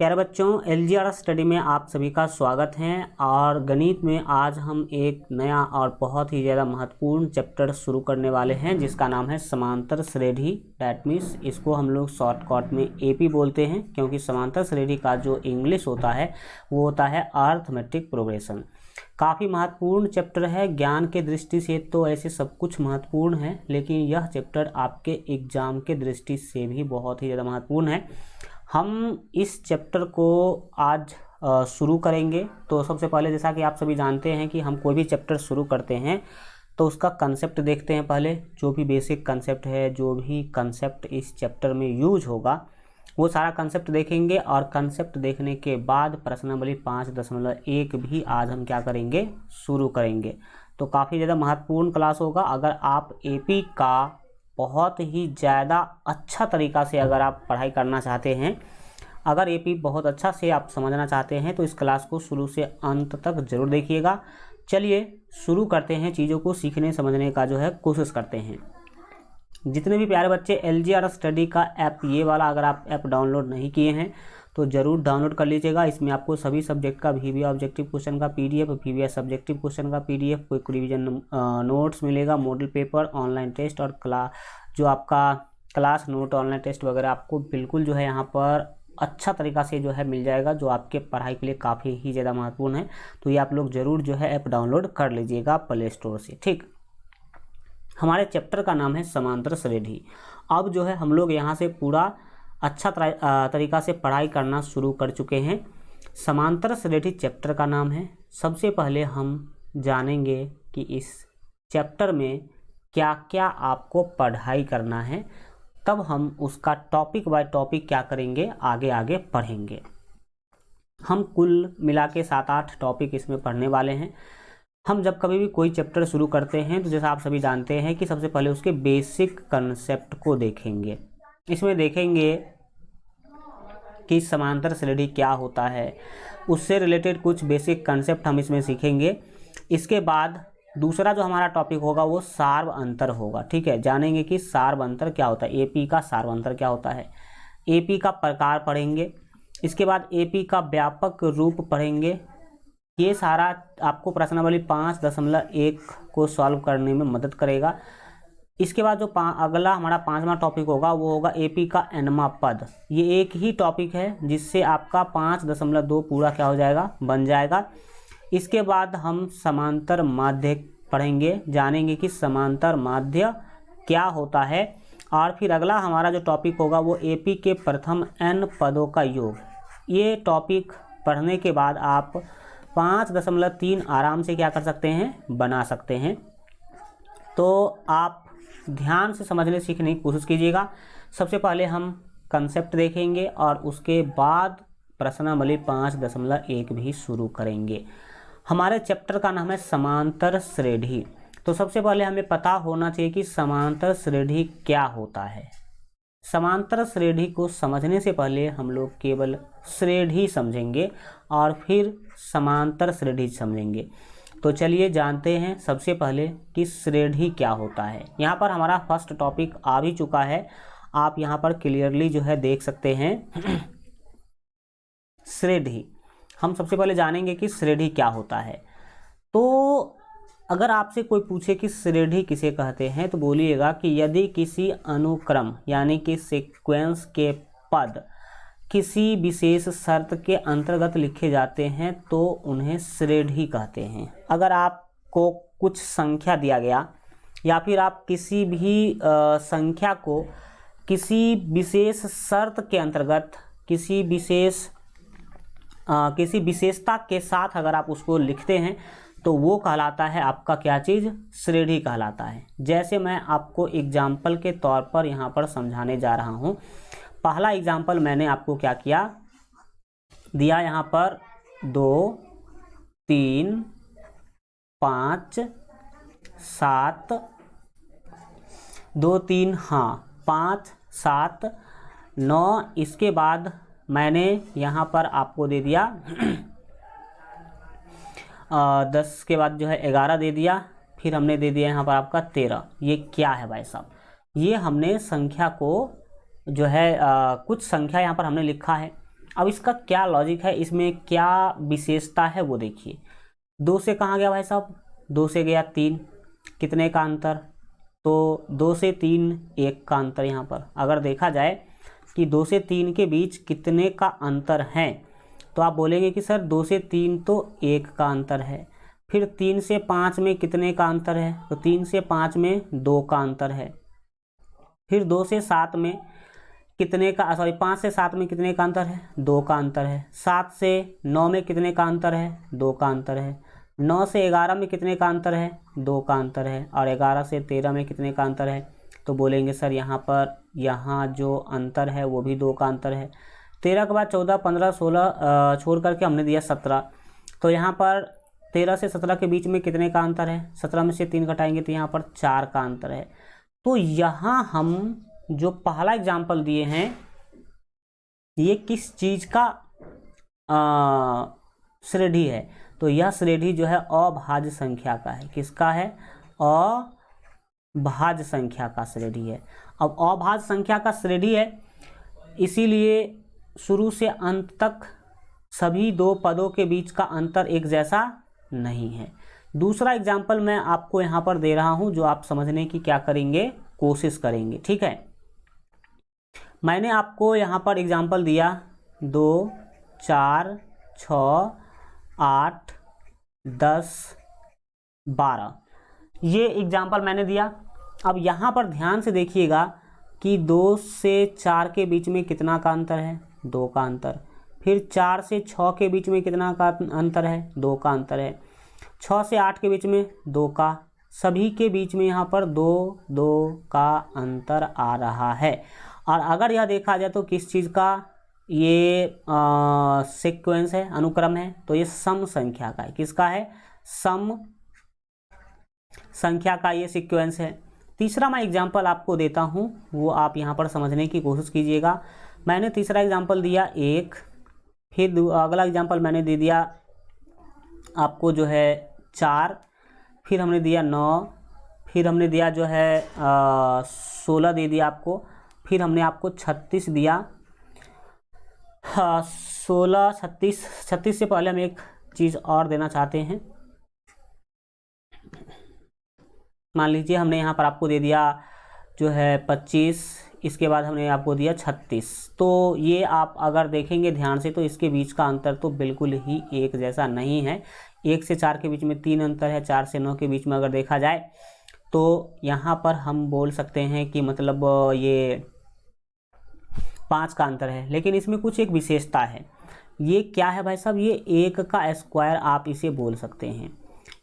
प्यारे बच्चों, LGR study में आप सभी का स्वागत है। और गणित में आज हम एक नया और बहुत ही ज़्यादा महत्वपूर्ण चैप्टर शुरू करने वाले हैं जिसका नाम है समांतर श्रेणी। डैट मीन्स इसको हम लोग शॉर्टकट में एपी बोलते हैं, क्योंकि समांतर श्रेणी का जो इंग्लिश होता है वो होता है अरिथमेटिक प्रोग्रेशन। काफ़ी महत्वपूर्ण चैप्टर है। ज्ञान के दृष्टि से तो ऐसे सब कुछ महत्वपूर्ण है, लेकिन यह चैप्टर आपके एग्जाम के दृष्टि से भी बहुत ही ज़्यादा महत्वपूर्ण है। हम इस चैप्टर को आज शुरू करेंगे। तो सबसे पहले, जैसा कि आप सभी जानते हैं कि हम कोई भी चैप्टर शुरू करते हैं तो उसका कंसेप्ट देखते हैं। पहले जो भी बेसिक कंसेप्ट है, जो भी कंसेप्ट इस चैप्टर में यूज होगा वो सारा कंसेप्ट देखेंगे। और कंसेप्ट देखने के बाद प्रश्नावली 5.1 भी आज हम क्या करेंगे, शुरू करेंगे। तो काफ़ी ज़्यादा महत्वपूर्ण क्लास होगा। अगर आप एपी का बहुत ही ज़्यादा अच्छा तरीका से अगर आप पढ़ाई करना चाहते हैं, अगर एपी बहुत अच्छा से आप समझना चाहते हैं, तो इस क्लास को शुरू से अंत तक ज़रूर देखिएगा। चलिए शुरू करते हैं, चीज़ों को सीखने समझने का जो है कोशिश करते हैं। जितने भी प्यारे बच्चे एलजीआर स्टडी का ऐप, ये वाला अगर आप ऐप डाउनलोड नहीं किए हैं तो ज़रूर डाउनलोड कर लीजिएगा। इसमें आपको सभी सब्जेक्ट का वीवीआई ऑब्जेक्टिव क्वेश्चन का पीडीएफ, वीवीआई सब्जेक्टिव क्वेश्चन का पीडीएफ, क्विक रिवीजन नोट्स मिलेगा, मॉडल पेपर, ऑनलाइन टेस्ट और जो आपका क्लास नोट, ऑनलाइन टेस्ट वगैरह आपको बिल्कुल जो है यहाँ पर अच्छा तरीका से जो है मिल जाएगा, जो आपके पढ़ाई के लिए काफ़ी ही ज़्यादा महत्वपूर्ण है। तो ये आप लोग ज़रूर जो है ऐप डाउनलोड कर लीजिएगा प्ले स्टोर से। ठीक, हमारे चैप्टर का नाम है समांतर श्रेणी। अब जो है हम लोग यहाँ से पूरा अच्छा तरीका से पढ़ाई करना शुरू कर चुके हैं। समांतर श्रेणी चैप्टर का नाम है। सबसे पहले हम जानेंगे कि इस चैप्टर में क्या क्या आपको पढ़ाई करना है, तब हम उसका टॉपिक बाय टॉपिक क्या करेंगे, आगे आगे पढ़ेंगे। हम कुल मिला के 7-8 टॉपिक इसमें पढ़ने वाले हैं। हम जब कभी भी कोई चैप्टर शुरू करते हैं तो जैसा आप सभी जानते हैं कि सबसे पहले उसके बेसिक कंसेप्ट को देखेंगे। इसमें देखेंगे कि समांतर श्रेणी क्या होता है, उससे रिलेटेड कुछ बेसिक कंसेप्ट हम इसमें सीखेंगे। इसके बाद दूसरा जो हमारा टॉपिक होगा वो सार्व अंतर होगा। ठीक है, जानेंगे कि सार्व अंतर क्या होता है, एपी का सार्व अंतर क्या होता है, एपी का प्रकार पढ़ेंगे। इसके बाद एपी का व्यापक रूप पढ़ेंगे। ये सारा आपको प्रश्नावली 5.1 को सॉल्व करने में मदद करेगा। इसके बाद जो अगला हमारा 5वां टॉपिक होगा वो होगा एपी का एनमा पद। ये एक ही टॉपिक है जिससे आपका 5.2 पूरा क्या हो जाएगा, बन जाएगा। इसके बाद हम समांतर माध्य पढ़ेंगे, जानेंगे कि समांतर माध्य क्या होता है। और फिर अगला हमारा जो टॉपिक होगा वो एपी के प्रथम n पदों का योग। ये टॉपिक पढ़ने के बाद आप 5.3 आराम से क्या कर सकते हैं, बना सकते हैं। तो आप ध्यान से समझने सीखने की कोशिश कीजिएगा। सबसे पहले हम कंसेप्ट देखेंगे और उसके बाद प्रश्नावली 5.1 भी शुरू करेंगे। हमारे चैप्टर का नाम है समांतर श्रेणी। तो सबसे पहले हमें पता होना चाहिए कि समांतर श्रेणी क्या होता है। समांतर श्रेणी को समझने से पहले हम लोग केवल श्रेणी समझेंगे और फिर समांतर श्रेणी समझेंगे। तो चलिए जानते हैं सबसे पहले कि श्रेणी क्या होता है। यहाँ पर हमारा फर्स्ट टॉपिक आ भी चुका है, आप यहाँ पर क्लियरली जो है देख सकते हैं। श्रेणी, हम सबसे पहले जानेंगे कि श्रेणी क्या होता है। तो अगर आपसे कोई पूछे कि श्रेणी किसे कहते हैं, तो बोलिएगा कि यदि किसी अनुक्रम यानी कि सीक्वेंस के पद किसी विशेष शर्त के अंतर्गत लिखे जाते हैं तो उन्हें श्रेणी कहते हैं। अगर आपको कुछ संख्या दिया गया या फिर आप किसी भी संख्या को किसी विशेष शर्त के अंतर्गत किसी विशेषता के साथ अगर आप उसको लिखते हैं तो वो कहलाता है आपका क्या चीज़, श्रेणी कहलाता है। जैसे मैं आपको एग्जाम्पल के तौर पर यहाँ पर समझाने जा रहा हूँ। पहला एग्जाम्पल मैंने आपको क्या किया दिया, यहाँ पर 2, 3, 5, 7, 2, 3, हाँ 5, 7, 9। इसके बाद मैंने यहाँ पर आपको दे दिया 10 के बाद जो है 11 दे दिया, फिर हमने दे दिया यहाँ पर आपका 13। ये क्या है भाई साहब, ये हमने संख्या को जो है कुछ संख्या यहाँ पर हमने लिखा है अब इसका क्या लॉजिक है, इसमें क्या विशेषता है वो देखिए। 2 से कहाँ गया भाई साहब, 2 से गया 3, कितने का अंतर, तो 2 से 3 1 का अंतर। यहाँ पर अगर देखा जाए कि 2 से 3 के बीच कितने का अंतर है, तो आप बोलेंगे कि सर 2 से 3 तो 1 का अंतर है। फिर 3 से 5 में कितने का अंतर है, तो 3 से 5 में 2 का अंतर है। फिर 2 से 7 में कितने का, सॉरी 5 से 7 में कितने का अंतर है, 2 का अंतर है। 7 से 9 में कितने का अंतर है, 2 का अंतर है। 9 से 11 में कितने का अंतर है, 2 का अंतर है। और 11 से 13 में कितने का अंतर है, तो बोलेंगे सर यहाँ पर यहाँ जो अंतर है वो भी 2 का अंतर है। 13 के बाद 14 15 16 छोड़ करके हमने दिया 17, तो यहाँ पर 13 से 17 के बीच में कितने का अंतर है, 17 में से 3 घटाएंगे तो यहाँ पर 4 का अंतर है। तो यहाँ हम जो पहला एग्जाम्पल दिए हैं ये किस चीज का श्रेणी है, तो यह श्रेणी जो है अभाज्य संख्या का है। किसका है, अभाज्य संख्या का श्रेणी है। अब अभाज्य संख्या का श्रेणी है, इसीलिए शुरू से अंत तक सभी 2 पदों के बीच का अंतर एक जैसा नहीं है। दूसरा एग्जाम्पल मैं आपको यहाँ पर दे रहा हूँ जो आप समझने की क्या करेंगे, कोशिश करेंगे, ठीक है। मैंने आपको यहाँ पर एग्जाम्पल दिया 2 4 6 8 10 12, ये एग्जाम्पल मैंने दिया। अब यहाँ पर ध्यान से देखिएगा कि 2 से 4 के बीच में कितना का अंतर है, 2 का अंतर। फिर 4 से 6 के बीच में कितना का अंतर है, 2 का अंतर है। 6 से 8 के बीच में 2 का, सभी के बीच में यहाँ पर 2 2 का अंतर आ रहा है। और अगर यह देखा जाए तो किस चीज़ का ये सीक्वेंस है, अनुक्रम है, तो ये सम संख्या का है। किसका है, सम संख्या का ये सीक्वेंस है। तीसरा मैं एग्जाम्पल आपको देता हूँ, वो आप यहाँ पर समझने की कोशिश कीजिएगा। मैंने तीसरा एग्जाम्पल दिया 1, फिर अगला एग्जाम्पल मैंने दे दिया आपको जो है 4, फिर हमने दिया 9, फिर हमने दिया जो है 16 दे दिया आपको, फिर हमने आपको 36 दिया। 16 36 से पहले हम एक चीज़ और देना चाहते हैं। मान लीजिए हमने यहाँ पर आपको दे दिया जो है 25, इसके बाद हमने आपको दिया 36, तो ये आप अगर देखेंगे ध्यान से तो इसके बीच का अंतर तो बिल्कुल ही एक जैसा नहीं है। 1 से 4 के बीच में 3 अंतर है, 4 से 9 के बीच में अगर देखा जाए तो यहाँ पर हम बोल सकते हैं कि मतलब ये 5 का अंतर है। लेकिन इसमें कुछ एक विशेषता है। ये क्या है भाई साहब, ये 1 का स्क्वायर आप इसे बोल सकते हैं।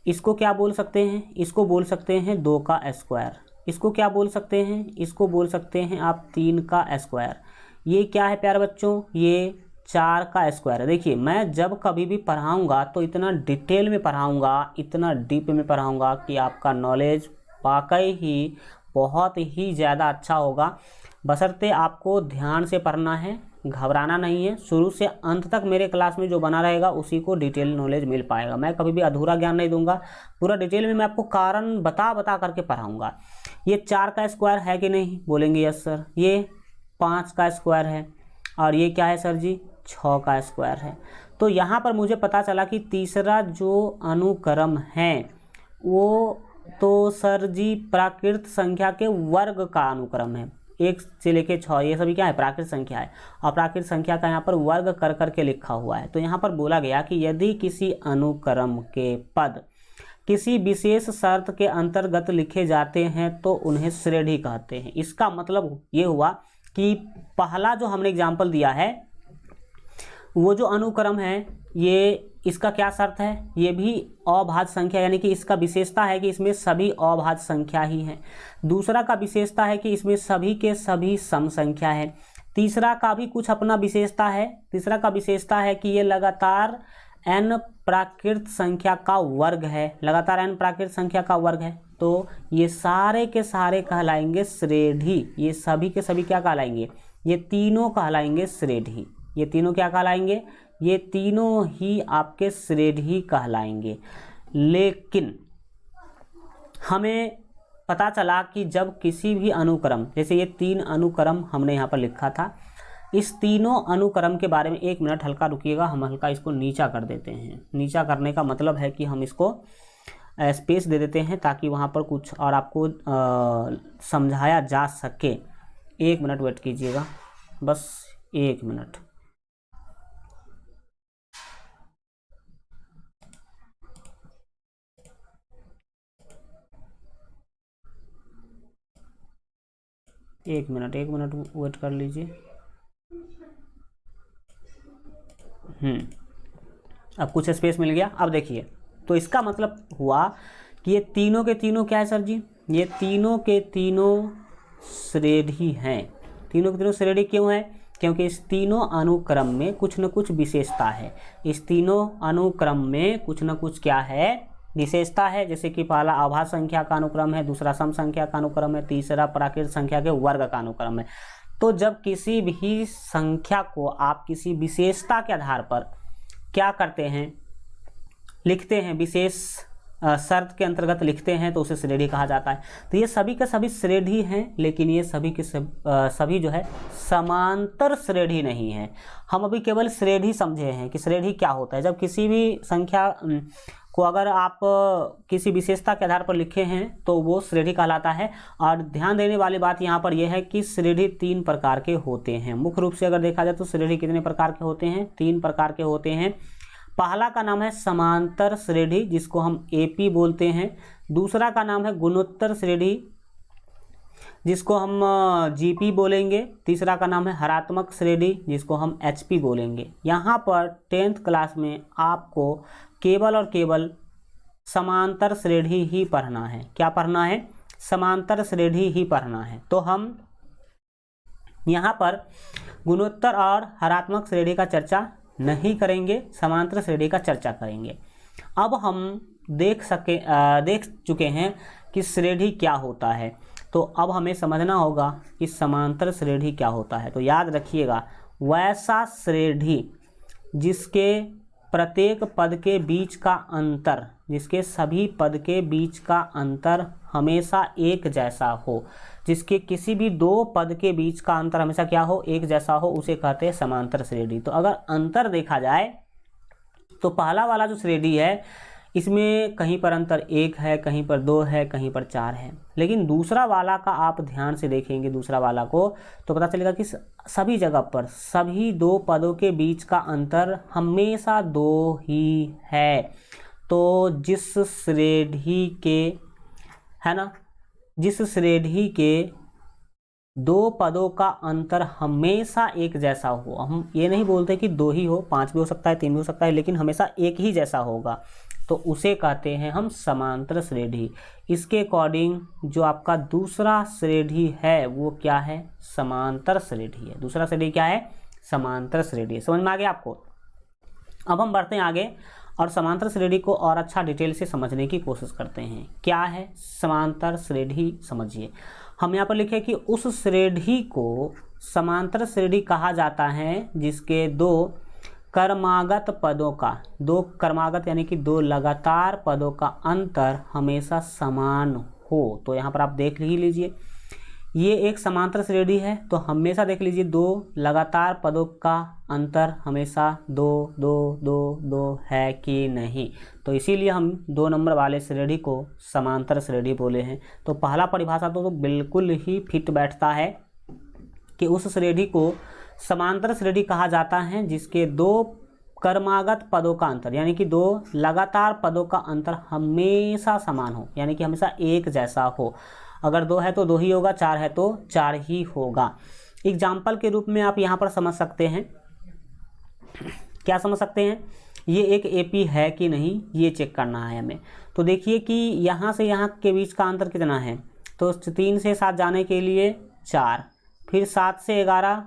इसको क्या बोल सकते हैं, इसको बोल सकते हैं 2 का स्क्वायर। इसको क्या बोल सकते हैं, इसको बोल सकते हैं आप 3 का स्क्वायर। ये क्या है प्यारे बच्चों, ये 4 का स्क्वायर है। देखिए मैं जब कभी भी पढ़ाऊँगा तो इतना डिटेल में पढ़ाऊँगा, इतना डीप में पढ़ाऊँगा कि आपका नॉलेज वाकई ही बहुत ही ज़्यादा अच्छा होगा। बशर्ते आपको ध्यान से पढ़ना है, घबराना नहीं है। शुरू से अंत तक मेरे क्लास में जो बना रहेगा उसी को डिटेल नॉलेज मिल पाएगा। मैं कभी भी अधूरा ज्ञान नहीं दूंगा, पूरा डिटेल में मैं आपको कारण बता करके पढ़ाऊंगा। ये 4 का स्क्वायर है कि नहीं, बोलेंगे यस सर। ये 5 का स्क्वायर है, और ये क्या है सर जी, 6 का स्क्वायर है। तो यहाँ पर मुझे पता चला कि तीसरा जो अनुक्रम है वो तो सर जी प्राकृत संख्या के वर्ग का अनुक्रम है। 1 से लेके 6 ये सभी क्या है, प्राकृत संख्या है। और प्राकृत संख्या का यहाँ पर वर्ग कर करके लिखा हुआ है। तो यहाँ पर बोला गया कि यदि किसी अनुक्रम के पद किसी विशेष शर्त के अंतर्गत लिखे जाते हैं तो उन्हें श्रेणी कहते हैं। इसका मतलब ये हुआ कि पहला जो हमने एग्जाम्पल दिया है वो जो अनुक्रम है ये इसका क्या शर्त है, ये भी अभाज्य संख्या, यानी कि इसका विशेषता है कि इसमें सभी अभाज्य संख्या ही हैं। दूसरा का विशेषता है कि इसमें सभी के सभी सम संख्या है। तीसरा का भी कुछ अपना विशेषता है। तीसरा का विशेषता है कि ये लगातार n प्राकृत संख्या का वर्ग है, लगातार n प्राकृत संख्या का वर्ग है। तो ये सारे के सारे कहलाएंगे श्रेणी। ये सभी के सभी क्या कहलाएंगे, ये तीनों कहलाएंगे श्रेणी। ये तीनों क्या कहलाएंगे, ये तीनों ही आपके श्रेणी कहलाएंगे। लेकिन हमें पता चला कि जब किसी भी अनुक्रम, जैसे ये 3 अनुक्रम हमने यहाँ पर लिखा था, इस तीनों अनुक्रम के बारे में 1 मिनट हल्का रुकिएगा, हम हल्का इसको नीचा कर देते हैं। नीचा करने का मतलब है कि हम इसको स्पेस दे देते हैं ताकि वहाँ पर कुछ और आपको समझाया जा सके। 1 मिनट वेट कीजिएगा, बस 1 मिनट। एक मिनट वेट कर लीजिए। अब कुछ स्पेस मिल गया। अब देखिए, तो इसका मतलब हुआ कि ये तीनों के तीनों क्या है सर जी, ये तीनों के तीनों श्रेणी हैं। तीनों के तीनों श्रेणी क्यों है? क्योंकि इस तीनों अनुक्रम में कुछ न कुछ विशेषता है। इस तीनों अनुक्रम में कुछ न कुछ क्या है, विशेषता है। जैसे कि पहला अभाज्य संख्या का अनुक्रम है, दूसरा सम संख्या का अनुक्रम है, तीसरा प्राकृत संख्या के वर्ग का अनुक्रम है। तो जब किसी भी संख्या को आप किसी विशेषता के आधार पर क्या करते हैं, लिखते हैं, विशेष शर्त के अंतर्गत लिखते हैं, तो उसे श्रेणी कहा जाता है। तो ये सभी के सभी श्रेणी हैं, लेकिन ये सभी के सभी जो है समांतर श्रेणी नहीं है। हम अभी केवल श्रेणी समझे हैं कि श्रेणी क्या होता है। जब किसी भी संख्या को अगर आप किसी विशेषता के आधार पर लिखे हैं तो वो श्रेणी कहलाता है। और ध्यान देने वाली बात यहाँ पर यह है कि श्रेणी 3 प्रकार के होते हैं। मुख्य रूप से अगर देखा जाए तो श्रेणी कितने प्रकार के होते हैं? 3 प्रकार के होते हैं। पहला का नाम है समांतर श्रेणी, जिसको हम एपी बोलते हैं। दूसरा का नाम है गुणोत्तर श्रेणी, जिसको हम जीपी बोलेंगे। तीसरा का नाम है हरात्मक श्रेणी, जिसको हम एचपी बोलेंगे। यहाँ पर 10th क्लास में आपको केवल और केवल समांतर श्रेणी ही पढ़ना है। क्या पढ़ना है? समांतर श्रेणी ही पढ़ना है। तो हम यहाँ पर गुणोत्तर और हरात्मक श्रेणी का चर्चा नहीं करेंगे, समांतर श्रेणी का चर्चा करेंगे। अब हम देख चुके हैं कि श्रेणी क्या होता है, तो अब हमें समझना होगा कि समांतर श्रेणी क्या होता है। तो याद रखिएगा, वैसा श्रेणी जिसके प्रत्येक पद के बीच का अंतर, जिसके सभी पद के बीच का अंतर हमेशा एक जैसा हो, जिसके किसी भी 2 पद के बीच का अंतर हमेशा क्या हो, एक जैसा हो, उसे कहते हैं समांतर श्रेणी। तो अगर अंतर देखा जाए तो पहला वाला जो श्रेणी है, इसमें कहीं पर अंतर 1 है, कहीं पर 2 है, कहीं पर 4 है। लेकिन दूसरा वाला का आप ध्यान से देखेंगे, दूसरा वाला को, तो पता चलेगा कि सभी जगह पर सभी 2 पदों के बीच का अंतर हमेशा 2 ही है। तो जिस श्रेणी के, है ना, जिस श्रेणी के 2 पदों का अंतर हमेशा एक जैसा हो, हम ये नहीं बोलते कि 2 ही हो, 5 भी हो सकता है, 3 भी हो सकता है, लेकिन हमेशा एक ही जैसा होगा, तो उसे कहते हैं हम समांतर श्रेणी। इसके अकॉर्डिंग जो आपका दूसरा श्रेणी है वो क्या है? समांतर श्रेणी है। दूसरा श्रेणी क्या है? समांतर श्रेणी। समझ में आ गया आपको? अब हम बढ़ते हैं आगे और समांतर श्रेणी को और अच्छा डिटेल से समझने की कोशिश करते हैं। क्या है समांतर श्रेणी? समझिए, हम यहाँ पर लिखे कि उस श्रेणी को समांतर श्रेणी कहा जाता है जिसके 2 क्रमागत पदों का, 2 क्रमागत यानी कि 2 लगातार पदों का अंतर हमेशा समान हो। तो यहाँ पर आप देख ही लीजिए, ये एक समांतर श्रेणी है, तो हमेशा देख लीजिए 2 लगातार पदों का अंतर हमेशा 2 2 2 2 है कि नहीं। तो इसीलिए हम 2 नंबर वाले श्रेणी को समांतर श्रेणी बोले हैं। तो पहला परिभाषा तो बिल्कुल ही फिट बैठता है कि उस श्रेणी को समांतर श्रेणी कहा जाता है जिसके 2 क्रमागत पदों का अंतर, यानी कि 2 लगातार पदों का अंतर हमेशा समान हो, यानी कि हमेशा एक जैसा हो। अगर 2 है तो 2 ही होगा, 4 है तो 4 ही होगा। एग्जाम्पल के रूप में आप यहाँ पर समझ सकते हैं, क्या समझ सकते हैं? ये एक एपी है कि नहीं, ये चेक करना है हमें। तो देखिए कि यहाँ से यहाँ के बीच का अंतर कितना है, तो 3 से 7 जाने के लिए 4, फिर 7 से 11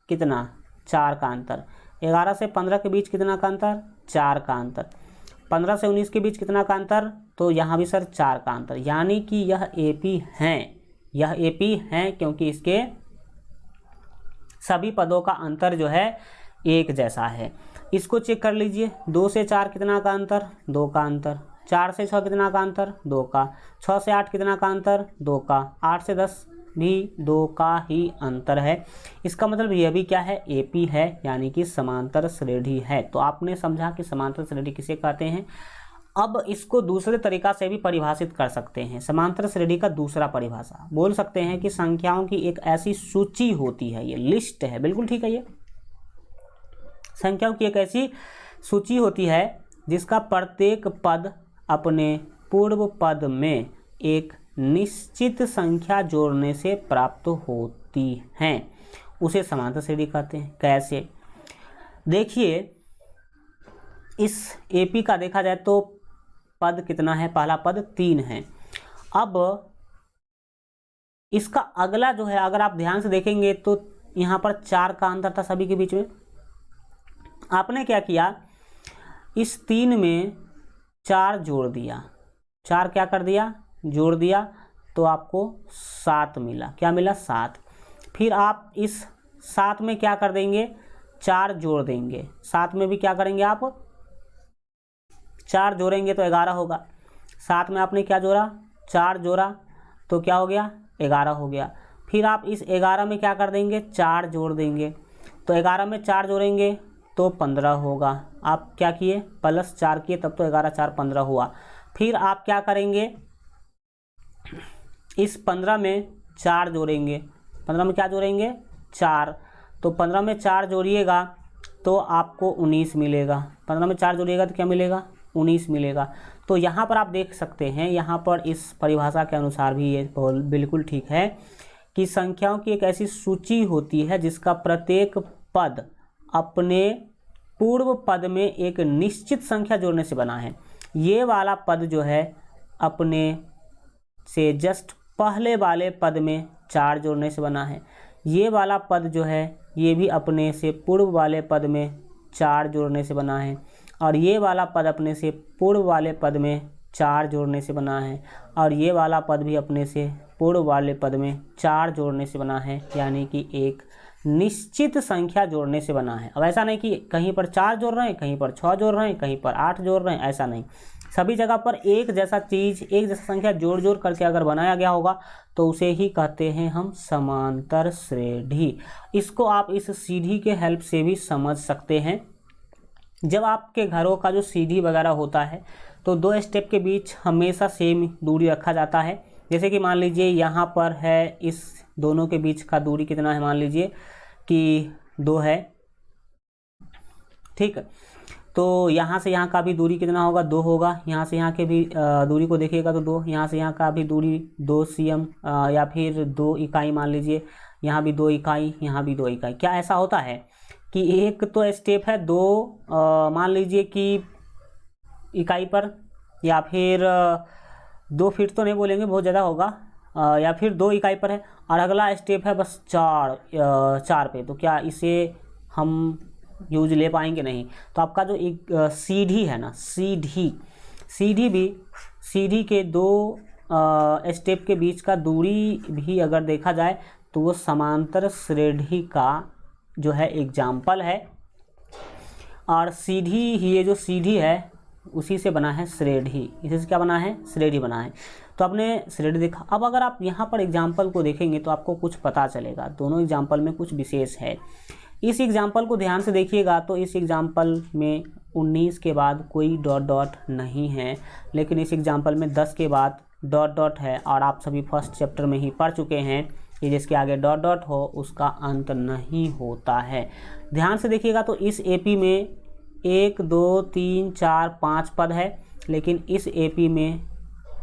कितना, 4 का अंतर, 11 से 15 के बीच कितना का अंतर, 4 का अंतर, 15 से 19 के बीच कितना का अंतर, तो यहाँ भी सर 4 का अंतर। यानी कि यह एपी हैं, यह एपी हैं क्योंकि इसके सभी पदों का अंतर जो है एक जैसा है। इसको चेक कर लीजिए, 2 से 4 कितना का अंतर, 2 का अंतर, 4 से 6 कितना का अंतर, 2 का, 6 से 8 कितना का अंतर, 2 का, 8 से 10 भी दो का ही अंतर है। इसका मतलब यह भी क्या है, एपी है, यानी कि समांतर श्रेणी है। तो आपने समझा कि समांतर श्रेणी किसे कहते हैं। अब इसको दूसरे तरीका से भी परिभाषित कर सकते हैं। समांतर श्रेणी का दूसरा परिभाषा बोल सकते हैं कि संख्याओं की एक ऐसी सूची होती है, ये लिस्ट है, बिल्कुल ठीक है। ये संख्याओं की एक ऐसी सूची होती है जिसका प्रत्येक पद अपने पूर्व पद में एक निश्चित संख्या जोड़ने से प्राप्त होती हैं, उसे समांतर श्रेणी कहते हैं। कैसे, देखिए इस एपी का देखा जाए तो पद कितना है, पहला पद 3 है। अब इसका अगला जो है, अगर आप ध्यान से देखेंगे तो यहाँ पर 4 का अंतर था सभी के बीच में। आपने क्या किया, इस 3 में 4 जोड़ दिया, 4 क्या कर दिया, जोड़ दिया, तो आपको 7 मिला। क्या मिला, 7। फिर आप इस 7 में क्या कर देंगे, 4 जोड़ देंगे। 7 में भी क्या करेंगे, आप 4 जोड़ेंगे तो 11 होगा। 7 में आपने क्या जोड़ा, 4 जोड़ा, तो क्या हो गया, 11 हो गया। फिर आप इस 11 में क्या कर देंगे, 4 जोड़ देंगे, तो 11 में 4 जोड़ेंगे तो 15 होगा। आप क्या किए, +4 किए, तब तो 11 4 15 हुआ। फिर आप क्या करेंगे, इस 15 में 4 जोड़ेंगे, 15 में क्या जोड़ेंगे, 4, तो 15 में 4 जोड़िएगा तो आपको 19 मिलेगा। 15 में 4 जोड़िएगा तो क्या मिलेगा, 19 मिलेगा। तो यहाँ पर आप देख सकते हैं, यहाँ पर इस परिभाषा के अनुसार भी ये बिल्कुल ठीक है कि संख्याओं की एक ऐसी सूची होती है जिसका प्रत्येक पद अपने पूर्व पद में एक निश्चित संख्या जोड़ने से बना है। ये वाला पद जो है अपने से जस्ट पहले वाले पद में 4 जोड़ने से बना है। ये वाला पद जो है ये भी अपने से पूर्व वाले पद में 4 जोड़ने से बना है, और ये वाला पद अपने से पूर्व वाले पद में 4 जोड़ने से बना है, और ये वाला पद भी अपने से पूर्व वाले पद में 4 जोड़ने से बना है, यानी कि एक निश्चित संख्या जोड़ने से बना है। अब ऐसा नहीं कि कहीं पर 4 जोड़ रहे हैं, कहीं पर 6 जोड़ रहे हैं, कहीं पर 8 जोड़ रहे हैं, ऐसा नहीं। सभी जगह पर एक जैसा चीज़, एक जैसा संख्या जोड़ जोड़ करके अगर बनाया गया होगा तो उसे ही कहते हैं हम समांतर श्रेणी। इसको आप इस सीढ़ी के हेल्प से भी समझ सकते हैं। जब आपके घरों का जो सीढ़ी वगैरह होता है तो 2 स्टेप के बीच हमेशा सेम दूरी रखा जाता है। जैसे कि मान लीजिए यहाँ पर है, इस दोनों के बीच का दूरी कितना है, मान लीजिए कि 2 है, ठीक। तो यहाँ से यहाँ का भी दूरी कितना होगा, 2 होगा। यहाँ से यहाँ के भी दूरी को देखिएगा तो 2, यहाँ से यहाँ का भी दूरी 2 cm या फिर 2 इकाई मान लीजिए, यहाँ भी 2 इकाई, यहाँ भी 2 इकाई। क्या ऐसा होता है कि एक तो स्टेप है 2 मान लीजिए कि इकाई पर, या फिर 2 फीट तो नहीं बोलेंगे, बहुत ज़्यादा होगा, या फिर 2 इकाई पर है, और अगला स्टेप है बस 4 पे, तो क्या इसे हम यूज ले पाएंगे, नहीं। तो आपका जो एक सीढ़ी है ना, सीढ़ी के 2 स्टेप के बीच का दूरी भी अगर देखा जाए तो वो समांतर श्रेणी का जो है एग्जाम्पल है। और सीढ़ी, ये जो सीढ़ी है उसी से बना है श्रेणी, इसी से क्या बना है, श्रेणी बना है। तो आपने श्रेणी देखा। अब अगर आप यहाँ पर एग्जाम्पल को देखेंगे तो आपको कुछ पता चलेगा, दोनों एग्जाम्पल में कुछ विशेष है। इस एग्जाम्पल को ध्यान से देखिएगा तो इस एग्जाम्पल में 19 के बाद कोई डॉट डॉट नहीं है, लेकिन इस एग्जाम्पल में 10 के बाद डॉट डॉट है, और आप सभी फर्स्ट चैप्टर में ही पढ़ चुके हैं कि जिसके आगे डॉट डॉट हो उसका अंत नहीं होता है। ध्यान से देखिएगा तो इस एपी में 1 2 3 4 5 पद है, लेकिन इस एपी में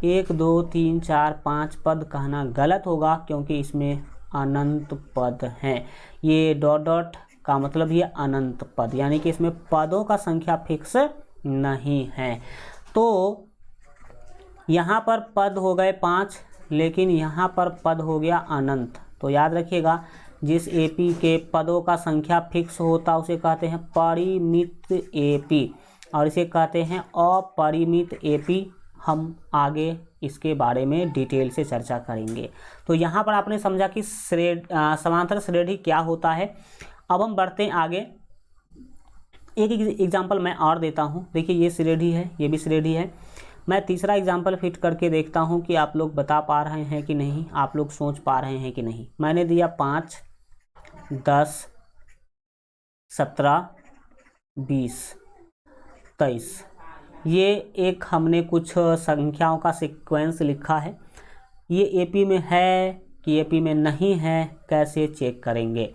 1 2 3 4 5 पद कहना गलत होगा, क्योंकि इसमें अनंत पद हैं। ये डॉट डॉट का मतलब ये अनंत पद, यानी कि इसमें पदों का संख्या फिक्स नहीं है। तो यहाँ पर पद हो गए 5, लेकिन यहाँ पर पद हो गया अनंत। तो याद रखिएगा, जिस एपी के पदों का संख्या फिक्स होता उसे कहते हैं परिमित एपी, और इसे कहते हैं अपरिमित एपी। हम आगे इसके बारे में डिटेल से चर्चा करेंगे। तो यहाँ पर आपने समझा कि समांतर श्रेणी क्या होता है। अब हम बढ़ते हैं आगे। एक एग्जाम्पल मैं और देता हूँ। देखिए ये श्रेणी है, ये भी श्रेणी है। मैं तीसरा एग्जाम्पल फिट करके देखता हूँ कि आप लोग बता पा रहे हैं कि नहीं, आप लोग सोच पा रहे हैं कि नहीं। मैंने दिया 5, 10, 17, 20, 23। ये एक हमने कुछ संख्याओं का सीक्वेंस लिखा है। ये एपी में है कि एपी में नहीं है, कैसे चेक करेंगे?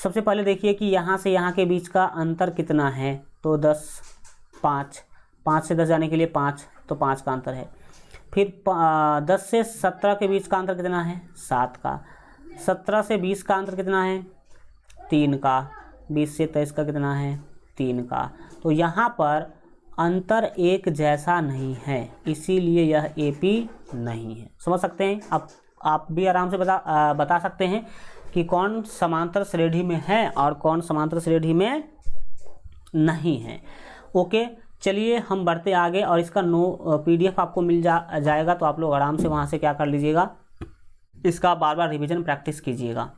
सबसे पहले देखिए कि यहाँ से यहाँ के बीच का अंतर कितना है। तो 10, 5, 5 से 10 जाने के लिए 5, तो 5 का अंतर है। फिर 10 से 17 के बीच का अंतर कितना है? 7 का। 17 से 20 का अंतर कितना है? 3 का। 20 से 23 का कितना है? 3 का। तो यहाँ पर अंतर एक जैसा नहीं है, इसीलिए यह एपी नहीं है। समझ सकते हैं? अब आप भी आराम से बता सकते हैं कि कौन समांतर श्रेणी में है और कौन समांतर श्रेणी में नहीं है। ओके, चलिए हम बढ़ते आगे, और इसका पीडीएफ आपको मिल जाएगा, तो आप लोग आराम से वहाँ से क्या कर लीजिएगा, इसका बार बार रिवीजन प्रैक्टिस कीजिएगा।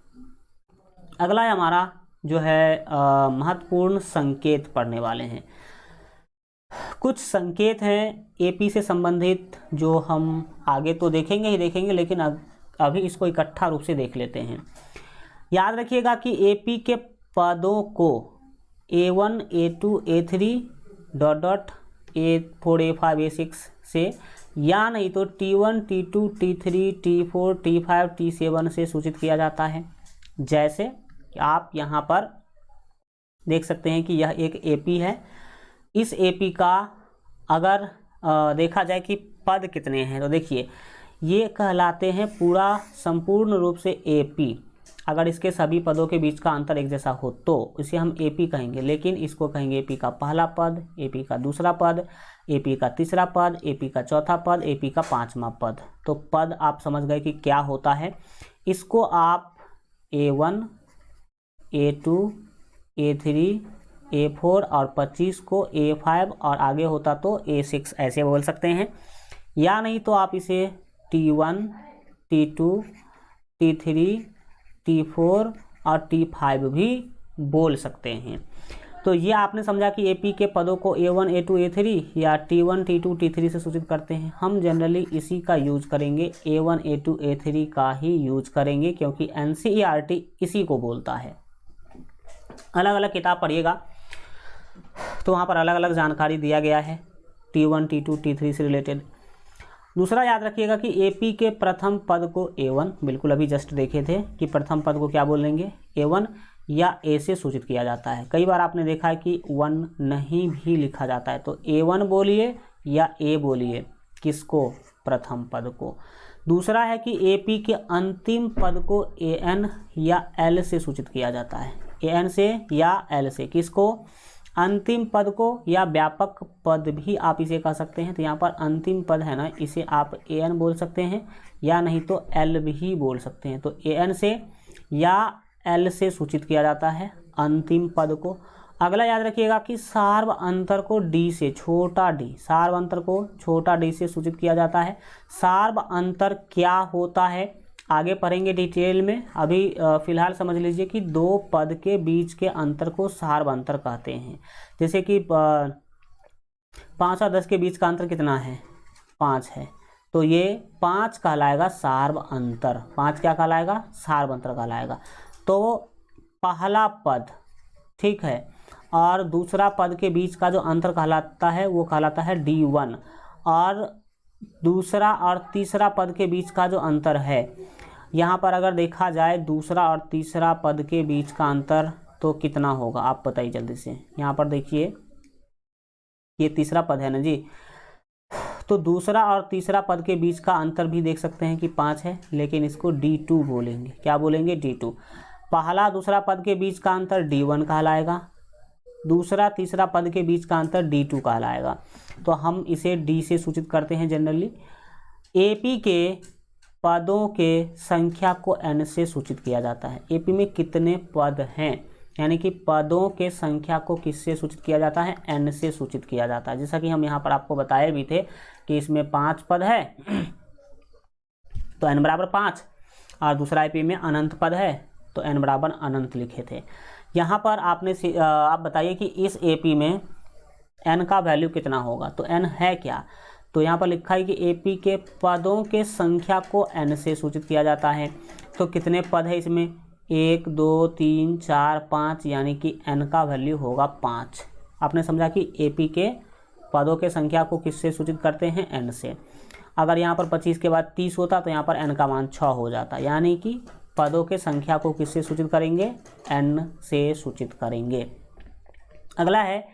अगला है हमारा जो है महत्वपूर्ण संकेत पढ़ने वाले हैं। कुछ संकेत हैं एपी से संबंधित जो हम आगे तो देखेंगे ही देखेंगे, लेकिन अभी इसको इकट्ठा रूप से देख लेते हैं। याद रखिएगा कि एपी के पदों को A1, A2, A3 ... A4, A5, A6 से, या नहीं तो T1, T2, T3, T4, T5, T7 से सूचित किया जाता है। जैसे आप यहाँ पर देख सकते हैं कि यह एक एपी है। इस एपी का अगर देखा जाए कि पद कितने हैं, तो देखिए ये कहलाते हैं पूरा संपूर्ण रूप से एपी। अगर इसके सभी पदों के बीच का अंतर एक जैसा हो तो इसे हम एपी कहेंगे, लेकिन इसको कहेंगे एपी का पहला पद, एपी का दूसरा पद, एपी का तीसरा पद, एपी का चौथा पद, एपी का पांचवा पद। तो पद आप समझ गए कि क्या होता है। इसको आप A1, A2, A3, A4 और 25 को A5 और आगे होता तो A6 ऐसे बोल सकते हैं। या नहीं तो आप इसे T1, T2, T3, T4 और T5 भी बोल सकते हैं। तो ये आपने समझा कि एपी के पदों को A1, A2, A3 या T1, T2, T3 से सूचित करते हैं। हम जनरली इसी का यूज करेंगे, A1, A2, A3 का ही यूज करेंगे, क्योंकि NCERT इसी को बोलता है। अलग अलग किताब पढ़िएगा तो वहाँ पर अलग अलग जानकारी दिया गया है T1, T2, T3 से रिलेटेड। दूसरा याद रखिएगा कि एपी के प्रथम पद को A1, बिल्कुल अभी जस्ट देखे थे कि प्रथम पद को क्या बोलेंगे, A1 या A से सूचित किया जाता है। कई बार आपने देखा है कि 1 नहीं भी लिखा जाता है, तो A1 बोलिए या A बोलिए, किसको, प्रथम पद को। दूसरा है कि एपी के अंतिम पद को AN या L से सूचित किया जाता है, AN से या L से, किसको, अंतिम पद को, या व्यापक पद भी आप इसे कह सकते हैं। तो यहाँ पर अंतिम पद है ना, इसे आप AN बोल सकते हैं, या नहीं तो L भी बोल सकते हैं। तो AN से या L से सूचित किया जाता है अंतिम पद को। अगला याद रखिएगा कि सार्व अंतर को D से, छोटा d, सार्व अंतर को छोटा d से सूचित किया जाता है। सार्व अंतर क्या होता है आगे पढ़ेंगे डिटेल में, अभी फिलहाल समझ लीजिए कि दो पद के बीच के अंतर को सार्व अंतर कहते हैं। जैसे कि 5 और 10 के बीच का अंतर कितना है, 5 है, तो ये 5 कहलाएगा सार्व अंतर। 5 क्या कहलाएगा, सार्व अंतर कहलाएगा। तो पहला पद, ठीक है, और दूसरा पद के बीच का जो अंतर कहलाता है वो कहलाता है D1, और दूसरा और तीसरा पद के बीच का जो अंतर है, यहाँ पर अगर देखा जाए दूसरा और तीसरा पद के बीच का अंतर तो कितना होगा, आप बताइए जल्दी से। यहाँ पर देखिए ये तीसरा पद है ना जी, तो दूसरा और तीसरा पद के बीच का अंतर भी देख सकते हैं कि 5 है, लेकिन इसको D2 बोलेंगे। क्या बोलेंगे, D2। पहला दूसरा पद के बीच का अंतर D1 कहलाएगा, दूसरा तीसरा पद के बीच का अंतर D2 कहलाएगा। तो हम इसे D से सूचित करते हैं जनरली। एपी के पदों के संख्या को N से सूचित किया जाता है। एपी में कितने पद हैं, यानी कि पदों के संख्या को किससे सूचित किया जाता है, N से सूचित किया जाता है। जैसा कि हम यहाँ पर आपको बताए भी थे कि इसमें 5 पद है तो N बराबर 5, और दूसरा एपी में अनंत पद है तो N बराबर अनंत लिखे थे। यहाँ पर आपने आप बताइए कि इस एपी में N का वैल्यू कितना होगा। तो N है क्या, तो यहाँ पर लिखा है कि AP के पदों के संख्या को n से सूचित किया जाता है। तो कितने पद है इसमें, 1 2 3 4 5, यानी कि n का वैल्यू होगा 5। आपने समझा कि AP के पदों के संख्या को किससे सूचित करते हैं, n से। अगर यहाँ पर 25 के बाद 30 होता तो यहाँ पर n का मान 6 हो जाता, यानी कि पदों के संख्या को किससे सूचित करेंगे, n से सूचित करेंगे। अगला है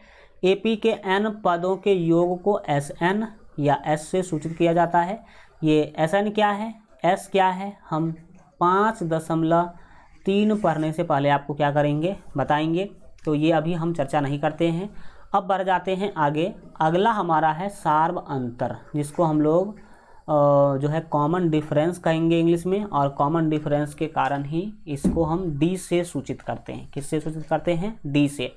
AP के n पदों के योग को SN या S से सूचित किया जाता है। ये SN क्या है, S क्या है, हम 5.3 पढ़ने से पहले आपको क्या करेंगे, बताएंगे। तो ये अभी हम चर्चा नहीं करते हैं। अब बढ़ जाते हैं आगे। अगला हमारा है सार्व अंतर, जिसको हम लोग जो है कॉमन डिफरेंस कहेंगे इंग्लिश में, और कॉमन डिफरेंस के कारण ही इसको हम D से सूचित करते हैं। किससे सूचित करते हैं, D से।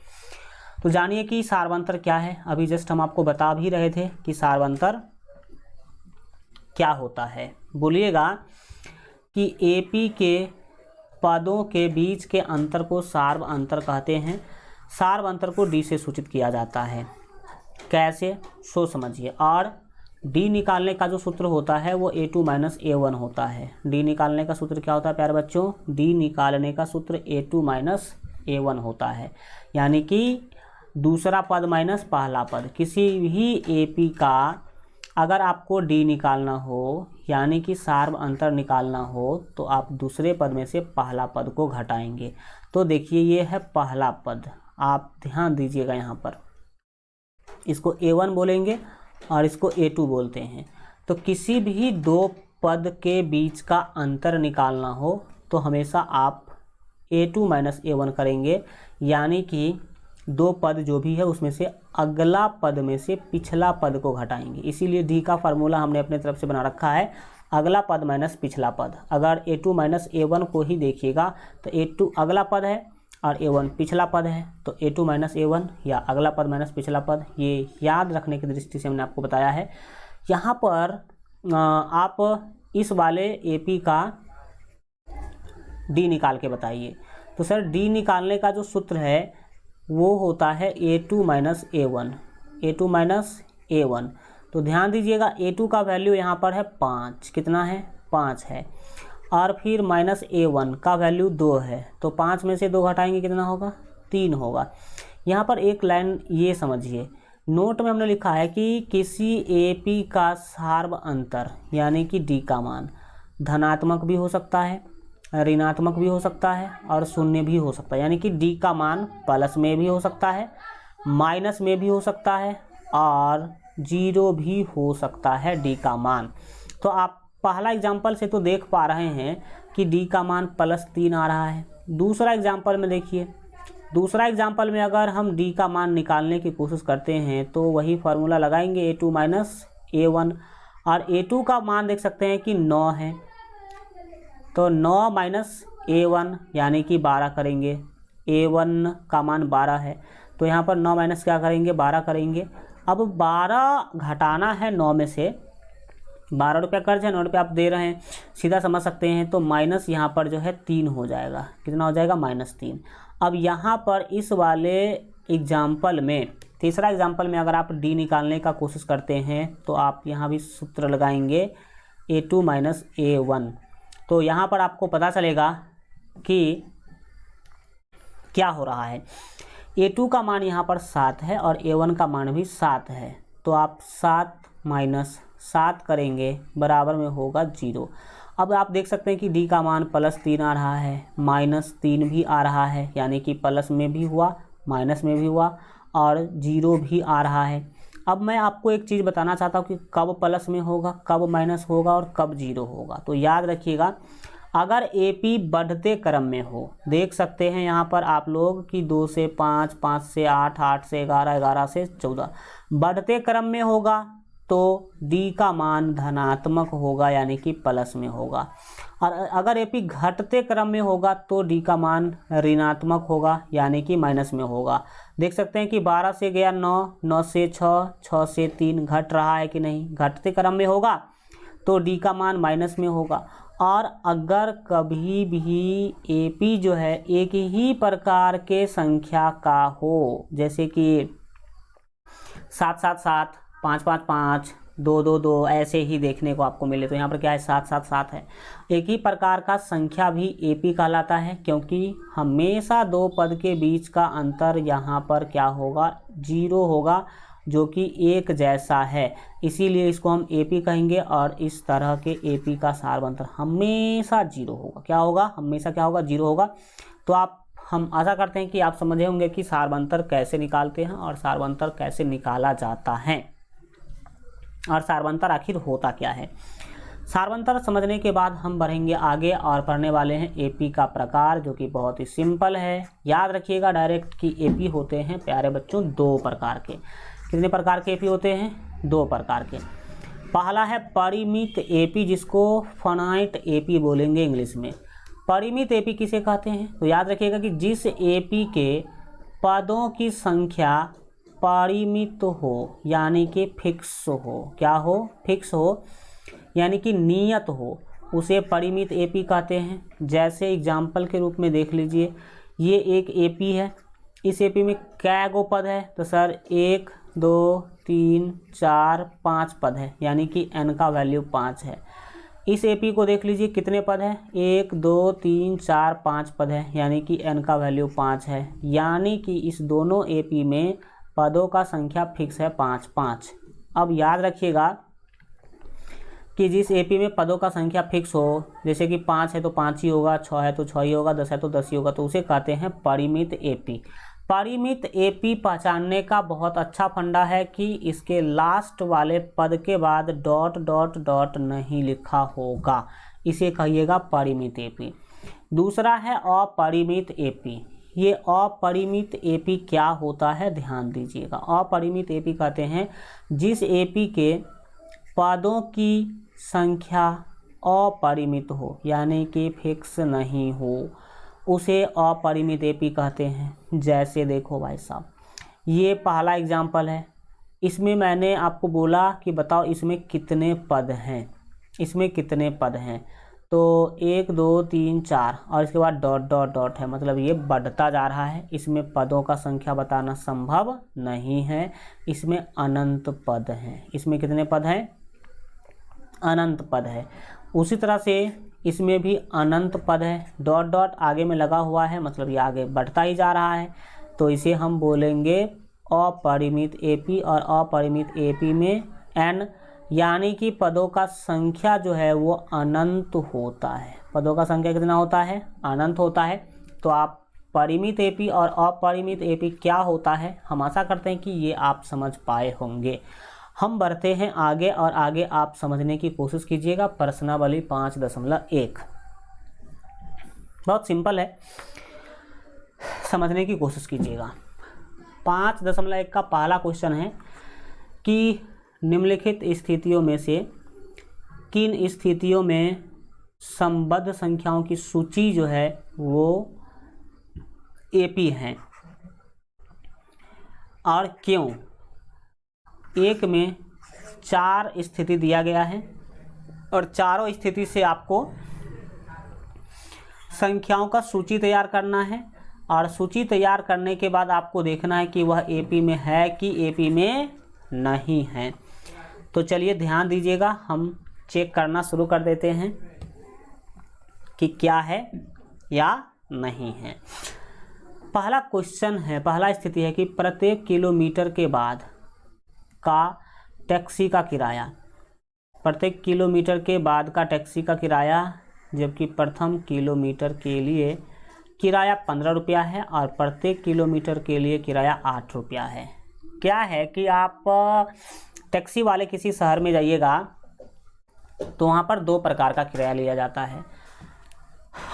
तो जानिए कि सार्वंतर क्या है। अभी जस्ट हम आपको बता भी रहे थे कि सार्वंतर क्या होता है। बोलिएगा कि AP के पदों के बीच के अंतर को सार्व अंतर कहते हैं। सार्व अंतर को D से सूचित किया जाता है। कैसे, सो समझिए। और D निकालने का जो सूत्र होता है वो A2 - A1 होता है। D निकालने का सूत्र क्या होता है प्यारे बच्चों, D निकालने का सूत्र A2 - A1 होता है, यानी कि दूसरा पद माइनस पहला पद। किसी भी AP का अगर आपको D निकालना हो, यानी कि सार्व अंतर निकालना हो, तो आप दूसरे पद में से पहला पद को घटाएंगे। तो देखिए ये है पहला पद, आप ध्यान दीजिएगा, यहाँ पर इसको A1 बोलेंगे और इसको A2 बोलते हैं। तो किसी भी दो पद के बीच का अंतर निकालना हो तो हमेशा आप A2 - A1 करेंगे, यानी कि दो पद जो भी है उसमें से अगला पद में से पिछला पद को घटाएंगे। इसीलिए D का फार्मूला हमने अपने तरफ से बना रखा है, अगला पद माइनस पिछला पद। अगर A2 - A1 को ही देखिएगा तो A2 अगला पद है और A1 पिछला पद है, तो A2 - A1 या अगला पद माइनस पिछला पद, ये याद रखने की दृष्टि से हमने आपको बताया है। यहाँ पर आप इस वाले AP का D निकाल के बताइए। तो सर D निकालने का जो सूत्र है वो होता है A2 - A1, A2 - A1। तो ध्यान दीजिएगा A2 का वैल्यू यहाँ पर है 5, कितना है, 5 है, और फिर -A1 का वैल्यू 2 है। तो 5 में से 2 घटाएंगे कितना होगा, 3 होगा। यहाँ पर एक लाइन ये समझिए, नोट में हमने लिखा है कि किसी AP का सार्व अंतर यानी कि D का मान धनात्मक भी हो सकता है, ऋणात्मक भी हो सकता है और शून्य भी हो सकता है। यानी कि D का मान प्लस में भी हो सकता है, माइनस में भी हो सकता है और 0 भी हो सकता है D का मान। तो आप पहला एग्जाम्पल से तो देख पा रहे हैं कि D का मान +3 आ रहा है। दूसरा एग्जाम्पल में देखिए, दूसरा एग्जाम्पल में अगर हम D का मान निकालने की कोशिश करते हैं तो वही फार्मूला लगाएंगे A2 - A1, और A2 का मान देख सकते हैं कि 9 है, तो 9 - A1 यानी कि 12 करेंगे। A1 का मान 12 है, तो यहाँ पर 9 माइनस क्या करेंगे, 12 करेंगे। अब 12 घटाना है 9 में से, 12 रुपये कर्ज है, 9 रुपये आप दे रहे हैं, सीधा समझ सकते हैं। तो माइनस यहाँ पर जो है 3 हो जाएगा, कितना हो जाएगा, -3। अब यहाँ पर इस वाले एग्जाम्पल में, तीसरा एग्जाम्पल में अगर आप D निकालने का कोशिश करते हैं तो आप यहाँ भी सूत्र लगाएंगे A2 - A1। तो यहाँ पर आपको पता चलेगा कि क्या हो रहा है। A2 का मान यहाँ पर 7 है और A1 का मान भी 7 है, तो आप 7 - 7 करेंगे, बराबर में होगा 0। अब आप देख सकते हैं कि D का मान +3 आ रहा है, -3 भी आ रहा है, यानी कि प्लस में भी हुआ, माइनस में भी हुआ और 0 भी आ रहा है। अब मैं आपको एक चीज़ बताना चाहता हूँ कि कब प्लस में होगा, कब माइनस होगा और कब 0 होगा। तो याद रखिएगा, अगर AP बढ़ते क्रम में हो, देख सकते हैं यहाँ पर आप लोग कि 2 से 5, 5 से 8, 8 से 11, 11 से 14 बढ़ते क्रम में होगा तो D का मान धनात्मक होगा, यानी कि प्लस में होगा। और अगर AP घटते क्रम में होगा तो D का मान ऋणात्मक होगा, यानी कि माइनस में होगा। देख सकते हैं कि 12 से गया 9, 9 से 6, 6 से 3, घट रहा है कि नहीं, घटते क्रम में होगा तो D का मान माइनस में होगा। और अगर कभी भी AP जो है एक ही प्रकार के संख्या का हो, जैसे कि 7 7 7, 5 5 5, 2 2 2 ऐसे ही देखने को आपको मिले। तो यहाँ पर क्या है 7 7 7 है। एक ही प्रकार का संख्या भी एपी कहलाता है, क्योंकि हमेशा 2 पद के बीच का अंतर यहाँ पर क्या होगा 0 होगा, जो कि एक जैसा है, इसीलिए इसको हम एपी कहेंगे। और इस तरह के एपी का सार्वंतर हमेशा 0 होगा। क्या होगा? हमेशा क्या होगा? 0 होगा। तो हम आशा करते हैं कि आप समझे होंगे कि सार्वंतर कैसे निकालते हैं और सार्वंतर कैसे निकाला जाता है और सार्वंतर आखिर होता क्या है। सार्वंतर समझने के बाद हम बढ़ेंगे आगे और पढ़ने वाले हैं एपी का प्रकार, जो कि बहुत ही सिंपल है। याद रखिएगा डायरेक्ट कि एपी होते हैं प्यारे बच्चों 2 प्रकार के। कितने प्रकार के एपी होते हैं? 2 प्रकार के। पहला है परिमित एपी, जिसको फाइनाइट एपी बोलेंगे इंग्लिश में। परिमित एपी किसे कहते हैं? तो याद रखिएगा कि जिस एपी के पदों की संख्या परिमित हो, यानी कि फिक्स हो। क्या हो? फिक्स हो, यानी कि नियत हो, उसे परिमित एपी कहते हैं। जैसे एग्जाम्पल के रूप में देख लीजिए, ये एक एपी है। इस एपी में क्या गो पद है? तो सर 1 2 3 4 5 पद है, यानी कि n का वैल्यू 5 है। इस एपी को देख लीजिए कितने पद है? 1 2 3 4 5 पद है, यानी कि n का वैल्यू 5 है। यानी कि इस दोनों एपी में पदों का संख्या फिक्स है 5 5। अब याद रखिएगा कि जिस एपी में पदों का संख्या फिक्स हो, जैसे कि 5 है तो 5 ही होगा, 6 है तो 6 ही होगा, 10 है तो 10 ही होगा, तो उसे कहते हैं परिमित एपी। परिमित एपी पहचानने का बहुत अच्छा फंडा है कि इसके लास्ट वाले पद के बाद डॉट डॉट डॉट नहीं लिखा होगा, इसे कहिएगा परिमित एपी। दूसरा है अपरिमित एपी। ये अपरिमित एपी क्या होता है ध्यान दीजिएगा। अपरिमित एपी कहते हैं जिस एपी के पदों की संख्या अपरिमित हो, यानी कि फिक्स नहीं हो, उसे अपरिमित एपी कहते हैं। जैसे देखो भाई साहब, ये पहला एग्जाम्पल है। इसमें मैंने आपको बोला कि बताओ इसमें कितने पद हैं, इसमें कितने पद हैं। तो 1 2 3 4 और इसके बाद डॉट डॉट डॉट है, मतलब ये बढ़ता जा रहा है। इसमें पदों का संख्या बताना संभव नहीं है, इसमें अनंत पद हैं। इसमें कितने पद हैं? अनंत पद है। उसी तरह से इसमें भी अनंत पद है। डॉट डॉट आगे में लगा हुआ है, मतलब ये आगे बढ़ता ही जा रहा है, तो इसे हम बोलेंगे अपरिमित एपी। और अपरिमित एपी में n, यानी कि पदों का संख्या जो है वो अनंत होता है। पदों का संख्या कितना होता है? अनंत होता है। तो आप परिमित एपी और अपरिमित एपी क्या होता है, हम आशा करते हैं कि ये आप समझ पाए होंगे। हम बढ़ते हैं आगे और आगे आप समझने की कोशिश कीजिएगा। प्रश्नावली 5.1 बहुत सिंपल है, समझने की कोशिश कीजिएगा। 5.1 का पहला क्वेश्चन है कि निम्नलिखित स्थितियों में से किन स्थितियों में संबद्ध संख्याओं की सूची जो है वो एपी है और क्यों। एक में 4 स्थिति दिया गया है और चारों स्थिति से आपको संख्याओं का सूची तैयार करना है और सूची तैयार करने के बाद आपको देखना है कि वह एपी में है कि एपी में नहीं है। तो चलिए ध्यान दीजिएगा, हम चेक करना शुरू कर देते हैं कि क्या है या नहीं है। पहला क्वेश्चन है, पहला स्थिति है कि प्रत्येक किलोमीटर के बाद का टैक्सी का किराया, प्रत्येक किलोमीटर के बाद का टैक्सी का किराया, जबकि प्रथम किलोमीटर के लिए किराया 15 रुपया है और प्रत्येक किलोमीटर के लिए किराया 8 रुपया है। क्या है कि आप टैक्सी वाले किसी शहर में जाइएगा तो वहाँ पर 2 प्रकार का किराया लिया जाता है।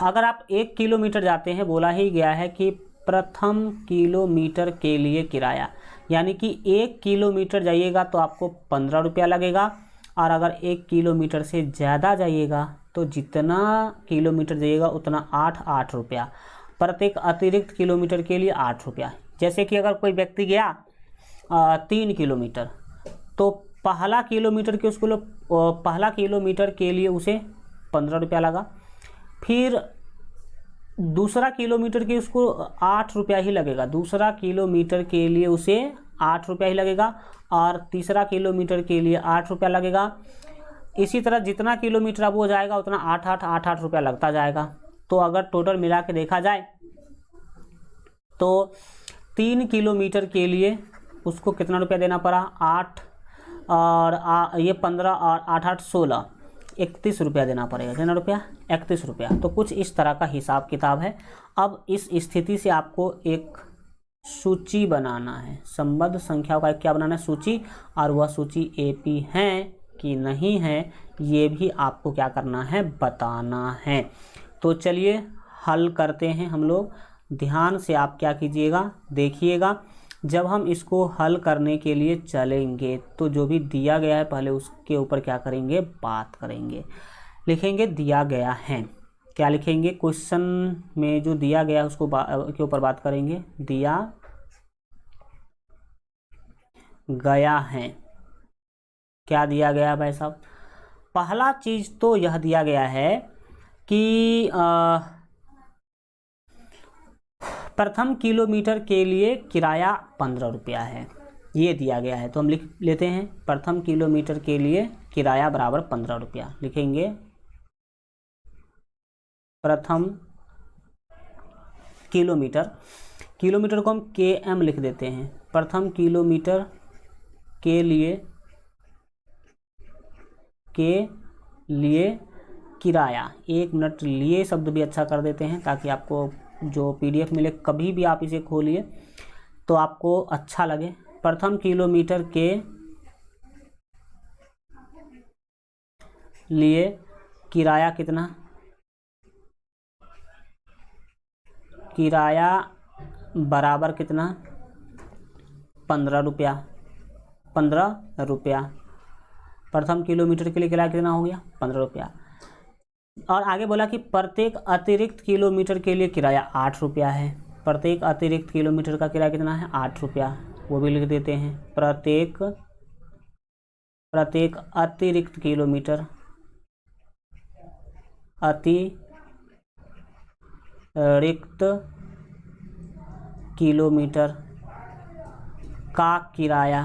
अगर आप 1 किलोमीटर जाते हैं, बोला ही गया है कि प्रथम किलोमीटर के लिए किराया, यानी कि 1 किलोमीटर जाइएगा तो आपको 15 रुपया लगेगा और अगर 1 किलोमीटर से ज़्यादा जाइएगा तो जितना किलोमीटर जाइएगा उतना 8 रुपया, प्रत्येक अतिरिक्त किलोमीटर के लिए 8 रुपया। जैसे कि अगर कोई व्यक्ति गया 3 किलोमीटर तो पहला किलोमीटर के लिए उसे 15 रुपया लगा, फिर दूसरा किलोमीटर के उसको 8 रुपया ही लगेगा, दूसरा किलोमीटर के लिए उसे 8 रुपया ही लगेगा, और तीसरा किलोमीटर के लिए 8 रुपया लगेगा। इसी तरह जितना किलोमीटर अब वो जाएगा उतना 8 रुपया लगता जाएगा। तो अगर टोटल मिला के देखा जाए तो 3 किलोमीटर के लिए उसको कितना रुपया देना पड़ा, 8 और ये 15 और 8 8 16, 31 रुपया देना पड़ेगा। कितना रुपया, 31 रुपया। तो कुछ इस तरह का हिसाब किताब है। अब इस स्थिति से आपको एक सूची बनाना है, संबद्ध संख्याओं का क्या बनाना है, सूची, और वह सूची एपी है कि नहीं है ये भी आपको क्या करना है, बताना है। तो चलिए हल करते हैं हम लोग। ध्यान से आप क्या कीजिएगा, देखिएगा। जब हम इसको हल करने के लिए चलेंगे तो जो भी दिया गया है पहले उसके ऊपर क्या करेंगे, बात करेंगे। लिखेंगे दिया गया है, क्या लिखेंगे, क्वेश्चन में जो दिया गया है उसको के ऊपर बात करेंगे। दिया गया है, क्या दिया गया है भाई साहब। पहला चीज तो यह दिया गया है कि प्रथम किलोमीटर के लिए किराया 15 रुपया है, ये दिया गया है। तो हम लिख लेते हैं प्रथम किलोमीटर के लिए किराया बराबर 15 रुपया। लिखेंगे प्रथम किलोमीटर, किलोमीटर को हम km लिख देते हैं। प्रथम किलोमीटर के लिए किराया, 1 मिनट लिए शब्द भी अच्छा कर देते हैं ताकि आपको जो PDF मिले कभी भी आप इसे खोलिए तो आपको अच्छा लगे। प्रथम किलोमीटर के लिए किराया कितना, किराया बराबर कितना, 15 रुपया। 15 रुपया प्रथम किलोमीटर के लिए किराया कितना हो गया, 15 रुपया। और आगे बोला कि प्रत्येक अतिरिक्त किलोमीटर के लिए किराया 8 रुपया है। प्रत्येक अतिरिक्त किलोमीटर का किराया कितना है, 8 रुपया, वो भी लिख देते हैं। प्रत्येक अतिरिक्त किलोमीटर, अतिरिक्त किलोमीटर का किराया,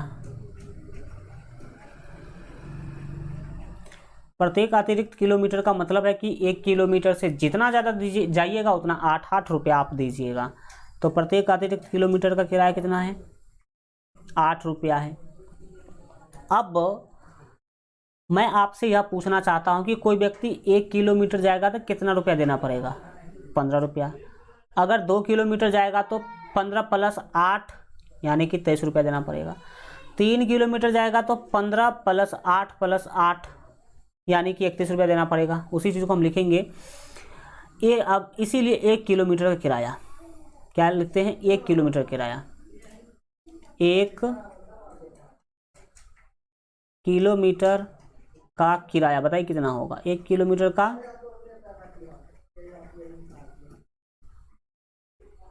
प्रत्येक अतिरिक्त किलोमीटर का मतलब है कि 1 किलोमीटर से जितना ज़्यादा जाइएगा उतना 8 रुपया आप दीजिएगा। तो प्रत्येक अतिरिक्त किलोमीटर का किराया कितना है, 8 रुपया है। अब मैं आपसे यह पूछना चाहता हूं कि कोई व्यक्ति 1 किलोमीटर जाएगा तो कितना रुपया देना पड़ेगा, 15 रुपया। अगर 2 किलोमीटर जाएगा तो 15 + 8 यानी कि 23 रुपया देना पड़ेगा। 3 किलोमीटर जाएगा तो 15 + 8 + 8 यानी कि 31 रुपया देना पड़ेगा। उसी चीज़ को हम लिखेंगे ये। अब इसीलिए 1 किलोमीटर का किराया क्या लिखते हैं, 1 किलोमीटर किराया, 1 किलोमीटर का किराया बताइए कितना होगा। 1 किलोमीटर का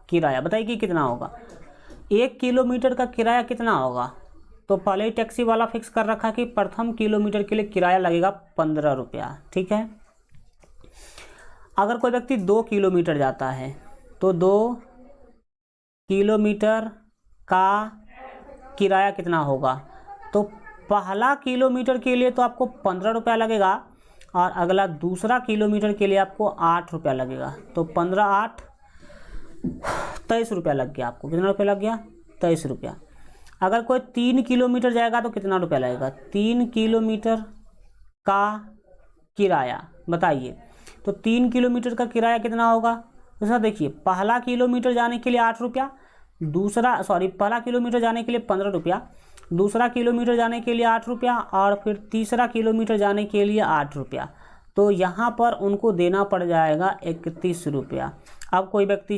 किराया बताइए कि कितना होगा। 1 किलोमीटर का किराया कितना होगा, तो पहले ही टैक्सी वाला फिक्स कर रखा कि प्रथम किलोमीटर के लिए किराया लगेगा 15 रुपया, ठीक है। अगर कोई व्यक्ति 2 किलोमीटर जाता है तो 2 किलोमीटर का किराया कितना होगा, तो पहला किलोमीटर के लिए तो आपको 15 रुपया लगेगा और अगला दूसरा किलोमीटर के लिए आपको 8 रुपया लगेगा। तो 15 8 23 रुपया लग गया। आपको कितना रुपया लग गया, 23 रुपया। अगर कोई 3 किलोमीटर जाएगा तो कितना रुपया लगेगा, 3 किलोमीटर का किराया बताइए। तो 3 किलोमीटर का किराया कितना होगा, तो सर देखिए पहला किलोमीटर जाने के लिए 8 रुपया, पहला किलोमीटर जाने के लिए 15 रुपया, दूसरा किलोमीटर जाने के लिए 8 रुपया और फिर तीसरा किलोमीटर जाने के लिए 8 रुपया। तो यहाँ पर उनको देना पड़ जाएगा 31 रुपया। अब कोई व्यक्ति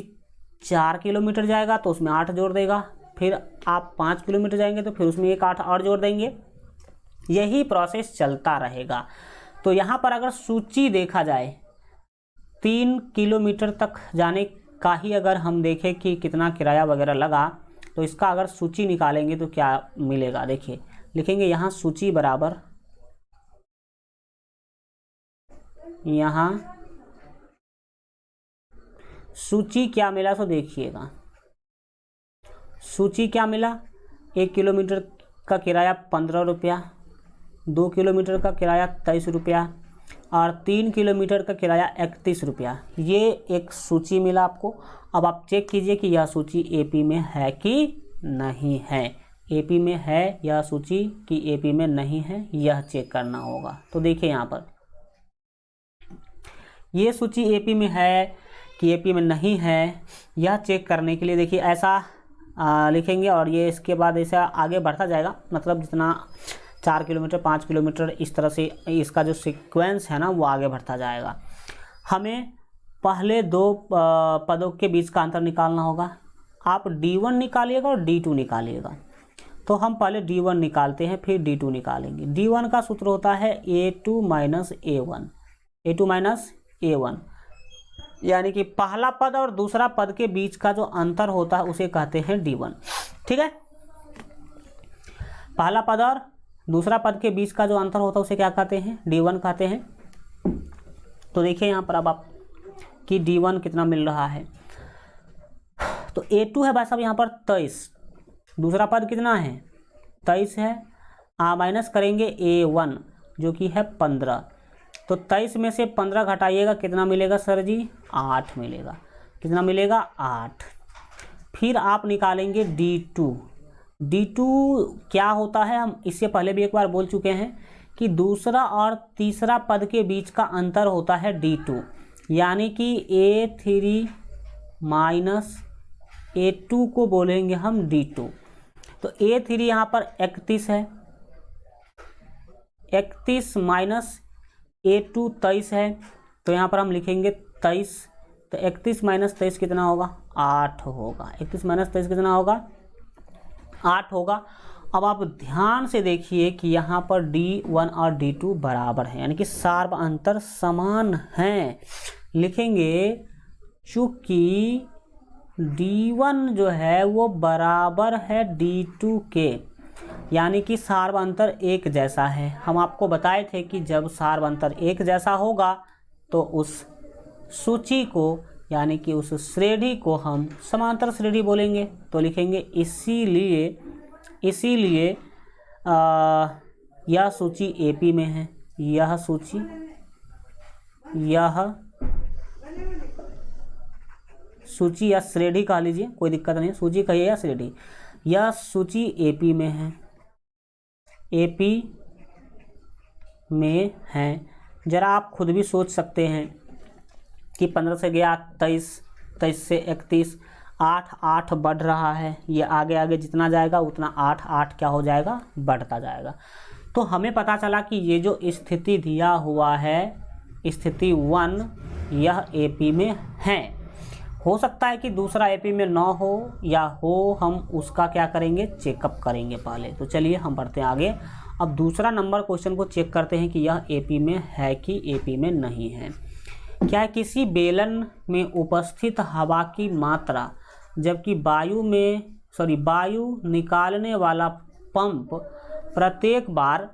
4 किलोमीटर जाएगा तो उसमें 8 जोड़ देगा, फिर आप 5 किलोमीटर जाएंगे तो फिर उसमें एक 8 और जोड़ देंगे, यही प्रोसेस चलता रहेगा। तो यहाँ पर अगर सूची देखा जाए 3 किलोमीटर तक जाने का ही अगर हम देखें कि कितना किराया वगैरह लगा, तो इसका अगर सूची निकालेंगे तो क्या मिलेगा, देखिए लिखेंगे यहाँ सूची बराबर, यहाँ सूची क्या मिला तो देखिएगा सूची क्या मिला, 1 किलोमीटर का किराया 15 रुपया, 2 किलोमीटर का किराया 23 रुपया और 3 किलोमीटर का किराया 31 रुपया। ये एक सूची मिला आपको। अब आप चेक कीजिए कि यह सूची एपी में है कि नहीं है। एपी में है यह सूची कि एपी में नहीं है, यह चेक करना होगा। तो देखिए यहाँ पर ये सूची एपी में है कि एपी में नहीं है, यह चेक करने के लिए देखिए ऐसा लिखेंगे और ये इसके बाद ऐसा आगे बढ़ता जाएगा। मतलब जितना 4 किलोमीटर 5 किलोमीटर इस तरह से इसका जो सीक्वेंस है ना वो आगे बढ़ता जाएगा। हमें पहले 2 पदों के बीच का अंतर निकालना होगा। आप D1 निकालिएगा और D2 निकालिएगा। तो हम पहले D1 निकालते हैं फिर D2 निकालेंगे। D1 का सूत्र होता है A2 minus A1, A2 minus A1, यानी कि पहला पद और दूसरा पद के बीच का जो अंतर होता है उसे कहते हैं D1। ठीक है, पहला पद और दूसरा पद के बीच का जो अंतर होता है उसे क्या कहते हैं? D1 कहते हैं। तो देखिए यहाँ पर अब आप कि D1 कितना मिल रहा है। तो A2 है भाई साहब यहाँ पर 23, दूसरा पद कितना है? 23 है। माइनस करेंगे A1 जो कि है 15। तो 23 में से 15 घटाइएगा, कितना मिलेगा सर जी? 8 मिलेगा। कितना मिलेगा? 8। फिर आप निकालेंगे D2। D2 क्या होता है? हम इससे पहले भी एक बार बोल चुके हैं कि दूसरा और तीसरा पद के बीच का अंतर होता है D2, यानी कि A3 माइनस A2 को बोलेंगे हम D2। तो A3 यहाँ पर 31 है, 31 माइनस A2 23 है, तो यहाँ पर हम लिखेंगे 23। तो 31 माइनस 23 कितना होगा? 8 होगा। 31 माइनस 23 कितना होगा? 8 होगा। अब आप ध्यान से देखिए कि यहाँ पर D1 और D2 बराबर है, यानी कि सार्व अंतर समान हैं। लिखेंगे चूँकि D1 जो है वो बराबर है D2 के, यानी कि सार्व अंतर एक जैसा है। हम आपको बताए थे कि जब सार्व अंतर एक जैसा होगा तो उस सूची को यानी कि उस श्रेणी को हम समांतर श्रेणी बोलेंगे। तो लिखेंगे इसीलिए यह सूची एपी में है, यह सूची या श्रेणी कह लीजिए, कोई दिक्कत नहीं, सूची कहिए या श्रेणी। यह सूची एपी में है, एपी में है। जरा आप खुद भी सोच सकते हैं कि 15 से गया 23, 23 से 31, 8 बढ़ रहा है। ये आगे आगे जितना जाएगा उतना 8 क्या हो जाएगा? बढ़ता जाएगा। तो हमें पता चला कि ये जो स्थिति दिया हुआ है, स्थिति 1, यह एपी में है। हो सकता है कि दूसरा एपी में ना हो या हो, हम उसका क्या करेंगे? चेकअप करेंगे पहले। तो चलिए हम बढ़ते हैं आगे। अब दूसरा नंबर क्वेश्चन को चेक करते हैं कि यह एपी में है कि एपी में नहीं है। क्या किसी बेलन में उपस्थित हवा की मात्रा जबकि वायु निकालने वाला पंप प्रत्येक बार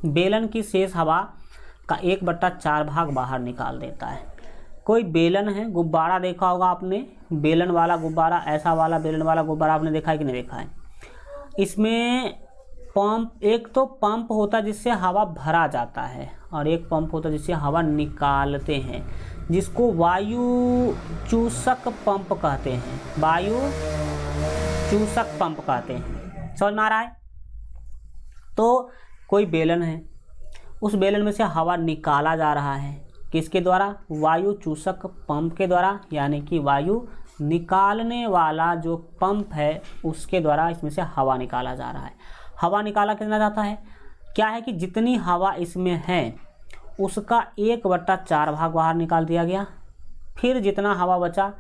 बेलन की शेष हवा का 1/4 भाग बाहर निकाल देता है? कोई बेलन है, गुब्बारा देखा होगा आपने, बेलन वाला गुब्बारा, ऐसा वाला बेलन वाला गुब्बारा आपने देखा है कि नहीं देखा है? इसमें पंप, एक तो पंप होता है जिससे हवा भरा जाता है और एक पंप होता है जिससे हवा निकालते हैं, जिसको वायु चूसक पंप कहते हैं। वायु चूसक पंप कहते हैं। समझ में आ रहा है? तो कोई बेलन है, उस बेलन में से हवा निकाला जा रहा है, किसके द्वारा? वायु चूसक पंप के द्वारा, यानी कि वायु निकालने वाला जो पंप है उसके द्वारा इसमें से हवा निकाला जा रहा है। हवा निकाला कितना जाता है? क्या है कि जितनी हवा इसमें है उसका 1/4 भाग बाहर निकाल दिया गया। फिर जितना हवा बचा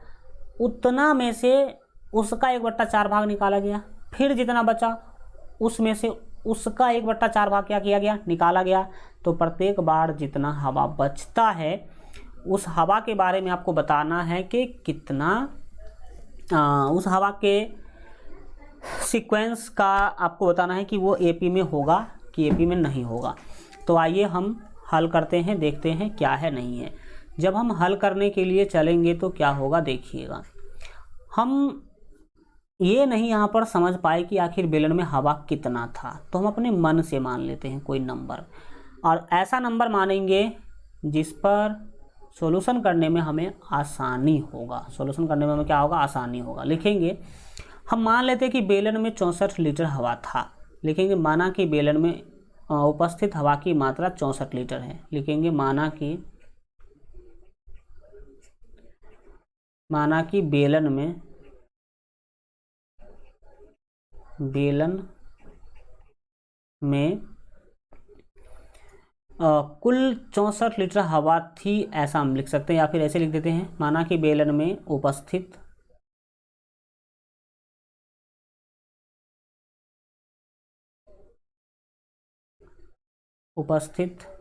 उतना में से उसका 1/4 भाग निकाला गया। फिर जितना बचा उसमें से उसका 1/4 भाग क्या किया गया? निकाला गया। तो प्रत्येक बार जितना हवा बचता है उस हवा के बारे में आपको बताना है कि कितना उस हवा के सीक्वेंस का आपको बताना है कि वो एपी में होगा कि एपी में नहीं होगा। तो आइए हम हल करते हैं, देखते हैं क्या है नहीं है। जब हम हल करने के लिए चलेंगे तो क्या होगा देखिएगा। हम ये नहीं यहाँ पर समझ पाए कि आखिर बेलन में हवा कितना था, तो हम अपने मन से मान लेते हैं कोई नंबर, और ऐसा नंबर मानेंगे जिस पर सॉल्यूशन करने में हमें आसानी होगा। सॉल्यूशन करने में हमें क्या होगा, आसानी होगा। लिखेंगे, हम मान लेते हैं कि बेलन में 64 लीटर हवा था। लिखेंगे माना कि बेलन में उपस्थित हवा की मात्रा 64 लीटर है। लिखेंगे माना कि बेलन में कुल 64 लीटर हवा थी, ऐसा हम लिख सकते हैं, या फिर ऐसे लिख देते हैं, माना कि बेलन में उपस्थित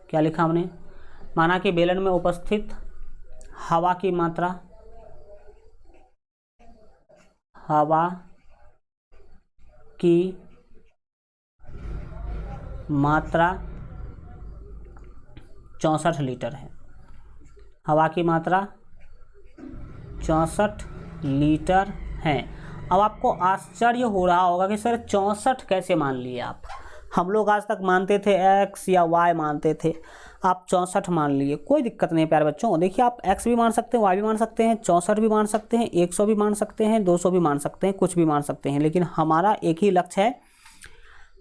क्या लिखा हमने, माना कि बेलन में उपस्थित हवा की मात्रा 64 लीटर है। हवा की मात्रा 64 लीटर है। अब आपको आश्चर्य हो रहा होगा कि सर 64 कैसे मान लिए आप। हम लोग आज तक मानते थे x या y मानते थे, आप 64 मान लिए। कोई दिक्कत नहीं प्यारे बच्चों, देखिए आप x भी मान सकते हैं, y भी मान सकते हैं, 64 भी मान सकते हैं, 100 भी मान सकते हैं, 200 भी मान सकते हैं, कुछ भी मान सकते हैं, लेकिन हमारा एक ही लक्ष्य है,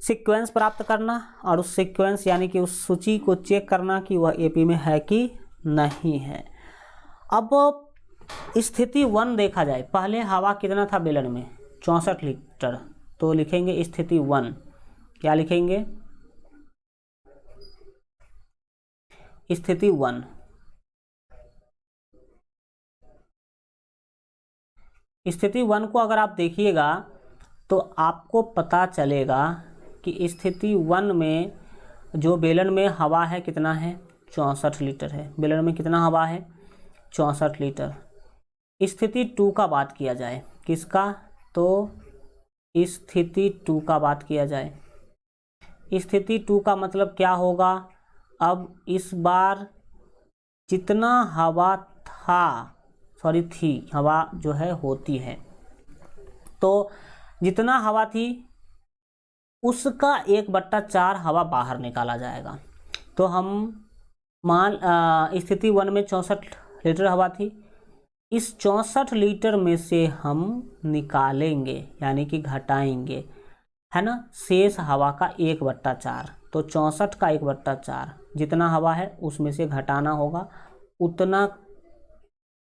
सीक्वेंस प्राप्त करना, और उस सीक्वेंस यानी कि उस सूची को चेक करना कि वह एपी में है कि नहीं है। अब स्थिति 1 देखा जाए, पहले हवा कितना था बेलन में, 64 लीटर, तो लिखेंगे स्थिति 1। क्या लिखेंगे, स्थिति 1। स्थिति 1 को अगर आप देखिएगा तो आपको पता चलेगा कि स्थिति 1 में जो बेलन में हवा है कितना है, 64 लीटर है। बेलन में कितना हवा है, 64 लीटर। स्थिति 2 का बात किया जाए, किसका, तो स्थिति 2 का बात किया जाए। स्थिति 2 का मतलब क्या होगा, अब इस बार जितना हवा थी, हवा जो है होती है, तो जितना हवा थी उसका 1/4 हवा बाहर निकाला जाएगा। तो हम स्थिति 1 में 64 लीटर हवा थी, इस 64 लीटर में से हम निकालेंगे यानी कि घटाएंगे, है ना, शेष हवा का 1/4। तो 64 का 1/4 जितना हवा है उसमें से घटाना होगा, उतना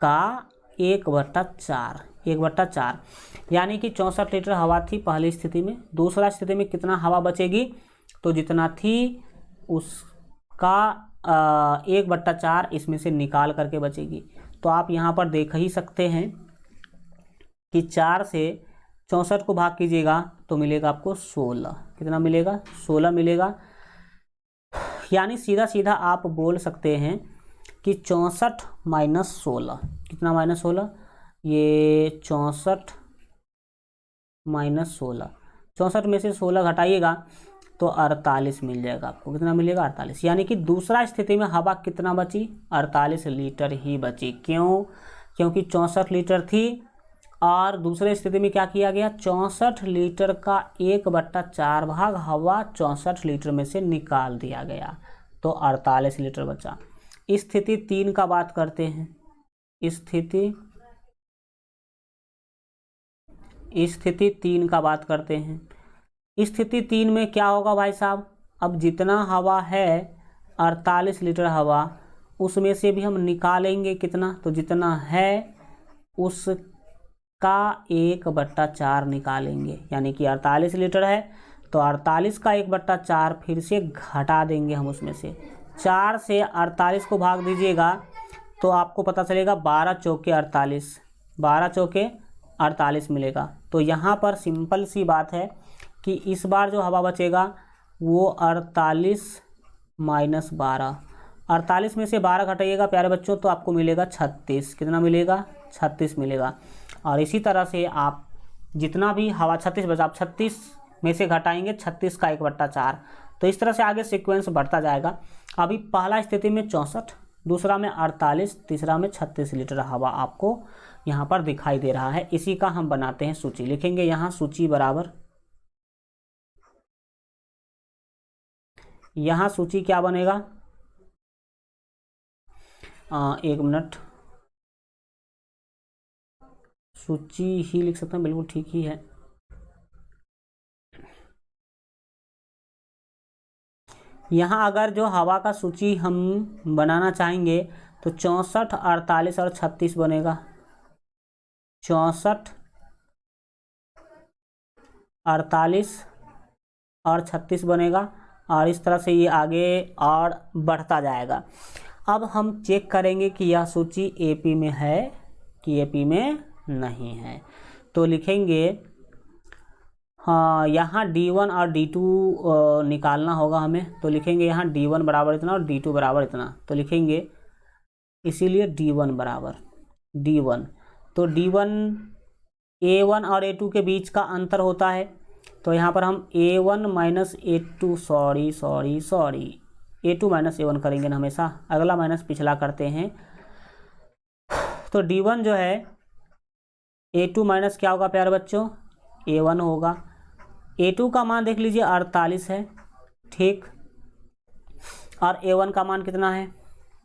का 1/4 यानी कि 64 लीटर हवा थी पहली स्थिति में। दूसरा स्थिति में कितना हवा बचेगी, तो जितना थी उसका 1/4 इसमें से निकाल करके बचेगी। तो आप यहाँ पर देख ही सकते हैं कि 4 से 64 को भाग कीजिएगा तो मिलेगा आपको 16। कितना मिलेगा, 16 मिलेगा। यानी सीधा सीधा आप बोल सकते हैं कि 64 माइनस 16, कितना माइनस 16, ये 64 माइनस 16, 64 में से 16 घटाइएगा तो 48 मिल जाएगा आपको। कितना मिलेगा, 48। यानी कि दूसरा स्थिति में हवा कितना बची, 48 लीटर ही बची। क्यों, क्योंकि 64 लीटर थी और दूसरे स्थिति में क्या किया गया, 64 लीटर का 1/4 भाग हवा 64 लीटर में से निकाल दिया गया, तो 48 लीटर बचा। स्थिति 3 का बात करते हैं। स्थिति 3 का बात करते हैं। स्थिति 3 में क्या होगा भाई साहब, अब जितना हवा है 48 लीटर हवा, उसमें से भी हम निकालेंगे कितना, तो जितना है उसका 1/4 निकालेंगे। यानी कि 48 लीटर है तो 48 का 1/4 फिर से घटा देंगे हम उसमें से। 4 से 48 को भाग दीजिएगा तो आपको पता चलेगा 12 चौके 48, 12 चौके 48 मिलेगा। तो यहाँ पर सिंपल सी बात है कि इस बार जो हवा बचेगा वो 48 माइनस 12, 48 में से 12 घटाइएगा प्यारे बच्चों तो आपको मिलेगा 36। कितना मिलेगा, 36 मिलेगा। और इसी तरह से आप जितना भी हवा 36 बचा, आप 36 में से घटाएंगे 36 का 1/4। तो इस तरह से आगे सीक्वेंस बढ़ता जाएगा। अभी पहला स्थिति में 64, दूसरा में 48, तीसरा में 36 लीटर हवा आपको यहाँ पर दिखाई दे रहा है। इसी का हम बनाते हैं सूची। लिखेंगे यहाँ सूची बराबर, यहाँ सूची क्या बनेगा, एक मिनट, सूची ही लिख सकते हैं, बिल्कुल ठीक ही है। यहाँ अगर जो हवा का सूची हम बनाना चाहेंगे तो 64, 48 और 36 बनेगा। 64, 48 और 36 बनेगा, और इस तरह से ये आगे और बढ़ता जाएगा। अब हम चेक करेंगे कि यह सूची एपी में है कि एपी में नहीं है। तो लिखेंगे, हाँ, यहाँ D1 और D2 निकालना होगा हमें। तो लिखेंगे यहाँ D1 बराबर इतना और D2 बराबर इतना। तो लिखेंगे इसीलिए D1 बराबर D1। तो D1 A1 और A2 के बीच का अंतर होता है। तो यहाँ पर हम A1 minus A2 sorry A2 minus A1 करेंगे ना हमेशा, अगला माइनस पिछला करते हैं। तो D1 जो है A2 माइनस क्या होगा प्यारे बच्चों, A1 होगा। A2 का मान देख लीजिए 48 है, ठीक, और A1 का मान कितना है,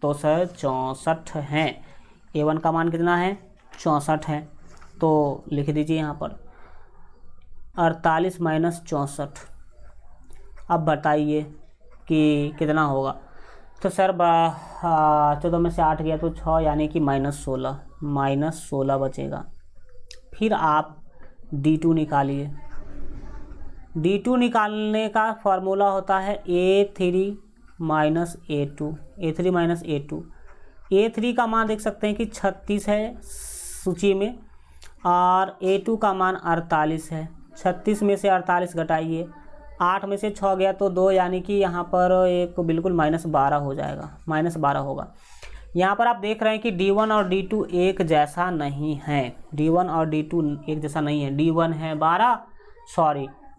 तो सर 64 है। A1 का मान कितना है, 64 है। तो लिख दीजिए यहाँ पर 48 माइनस 64। अब बताइए कि कितना होगा। तो सर 14 में से 8 गया तो 6, यानी कि -16 बचेगा। फिर आप D2 निकालिए। D2 निकालने का फॉर्मूला होता है A3 माइनस A2। A3 का मान देख सकते हैं कि 36 है सूची में, और A2 का मान 48 है। 36 में से 48 घटाइए, 8 में से 6 गया तो 2, यानी कि यहाँ पर एक बिल्कुल -12 हो जाएगा, -12 होगा। यहाँ पर आप देख रहे हैं कि D1 और D2 एक जैसा नहीं है। D1 और D2 एक जैसा नहीं है। D1 है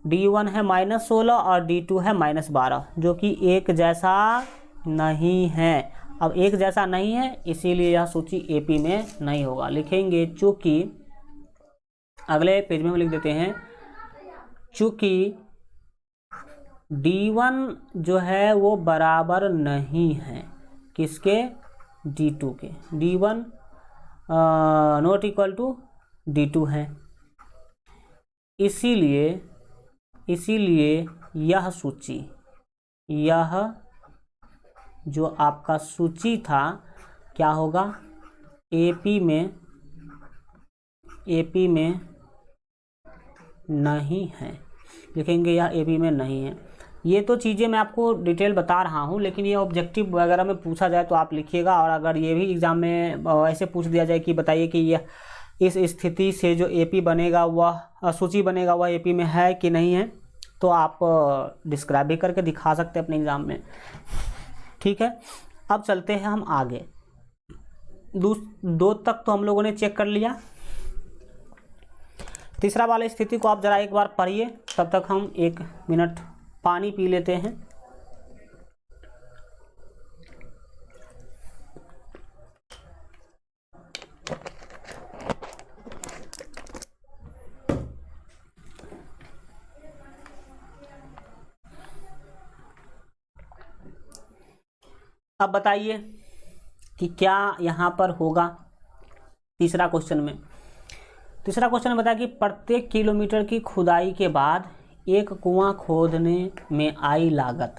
D1 है -16 और D2 है -12, जो कि एक जैसा नहीं है। अब एक जैसा नहीं है, इसीलिए यह सूची एपी में नहीं होगा। लिखेंगे चूँकि, अगले पेज में हम लिख देते हैं, चूँकि D1 जो है वो बराबर नहीं है किसके, D2 के। D1 not equal to D2 है। इसीलिए यह सूची, यह जो आपका सूची था क्या होगा, एपी में नहीं है। लिखेंगे यह एपी में नहीं है। ये तो चीज़ें मैं आपको डिटेल बता रहा हूँ, लेकिन ये ऑब्जेक्टिव वगैरह में पूछा जाए तो आप लिखिएगा। और अगर ये भी एग्ज़ाम में ऐसे पूछ दिया जाए कि बताइए कि यह इस स्थिति से जो एपी बनेगा, वह सूची बनेगा, वह एपी में है कि नहीं है, तो आप डिस्क्राइब भी करके दिखा सकते हैं अपने एग्ज़ाम में। ठीक है, अब चलते हैं हम आगे। 2 तक तो हम लोगों ने चेक कर लिया। तीसरा वाली स्थिति को आप ज़रा एक बार पढ़िए, तब तक हम 1 मिनट पानी पी लेते हैं। अब बताइए कि क्या यहाँ पर होगा। तीसरा क्वेश्चन में बताया कि प्रत्येक किलोमीटर की खुदाई के बाद एक कुआं खोदने में आई लागत,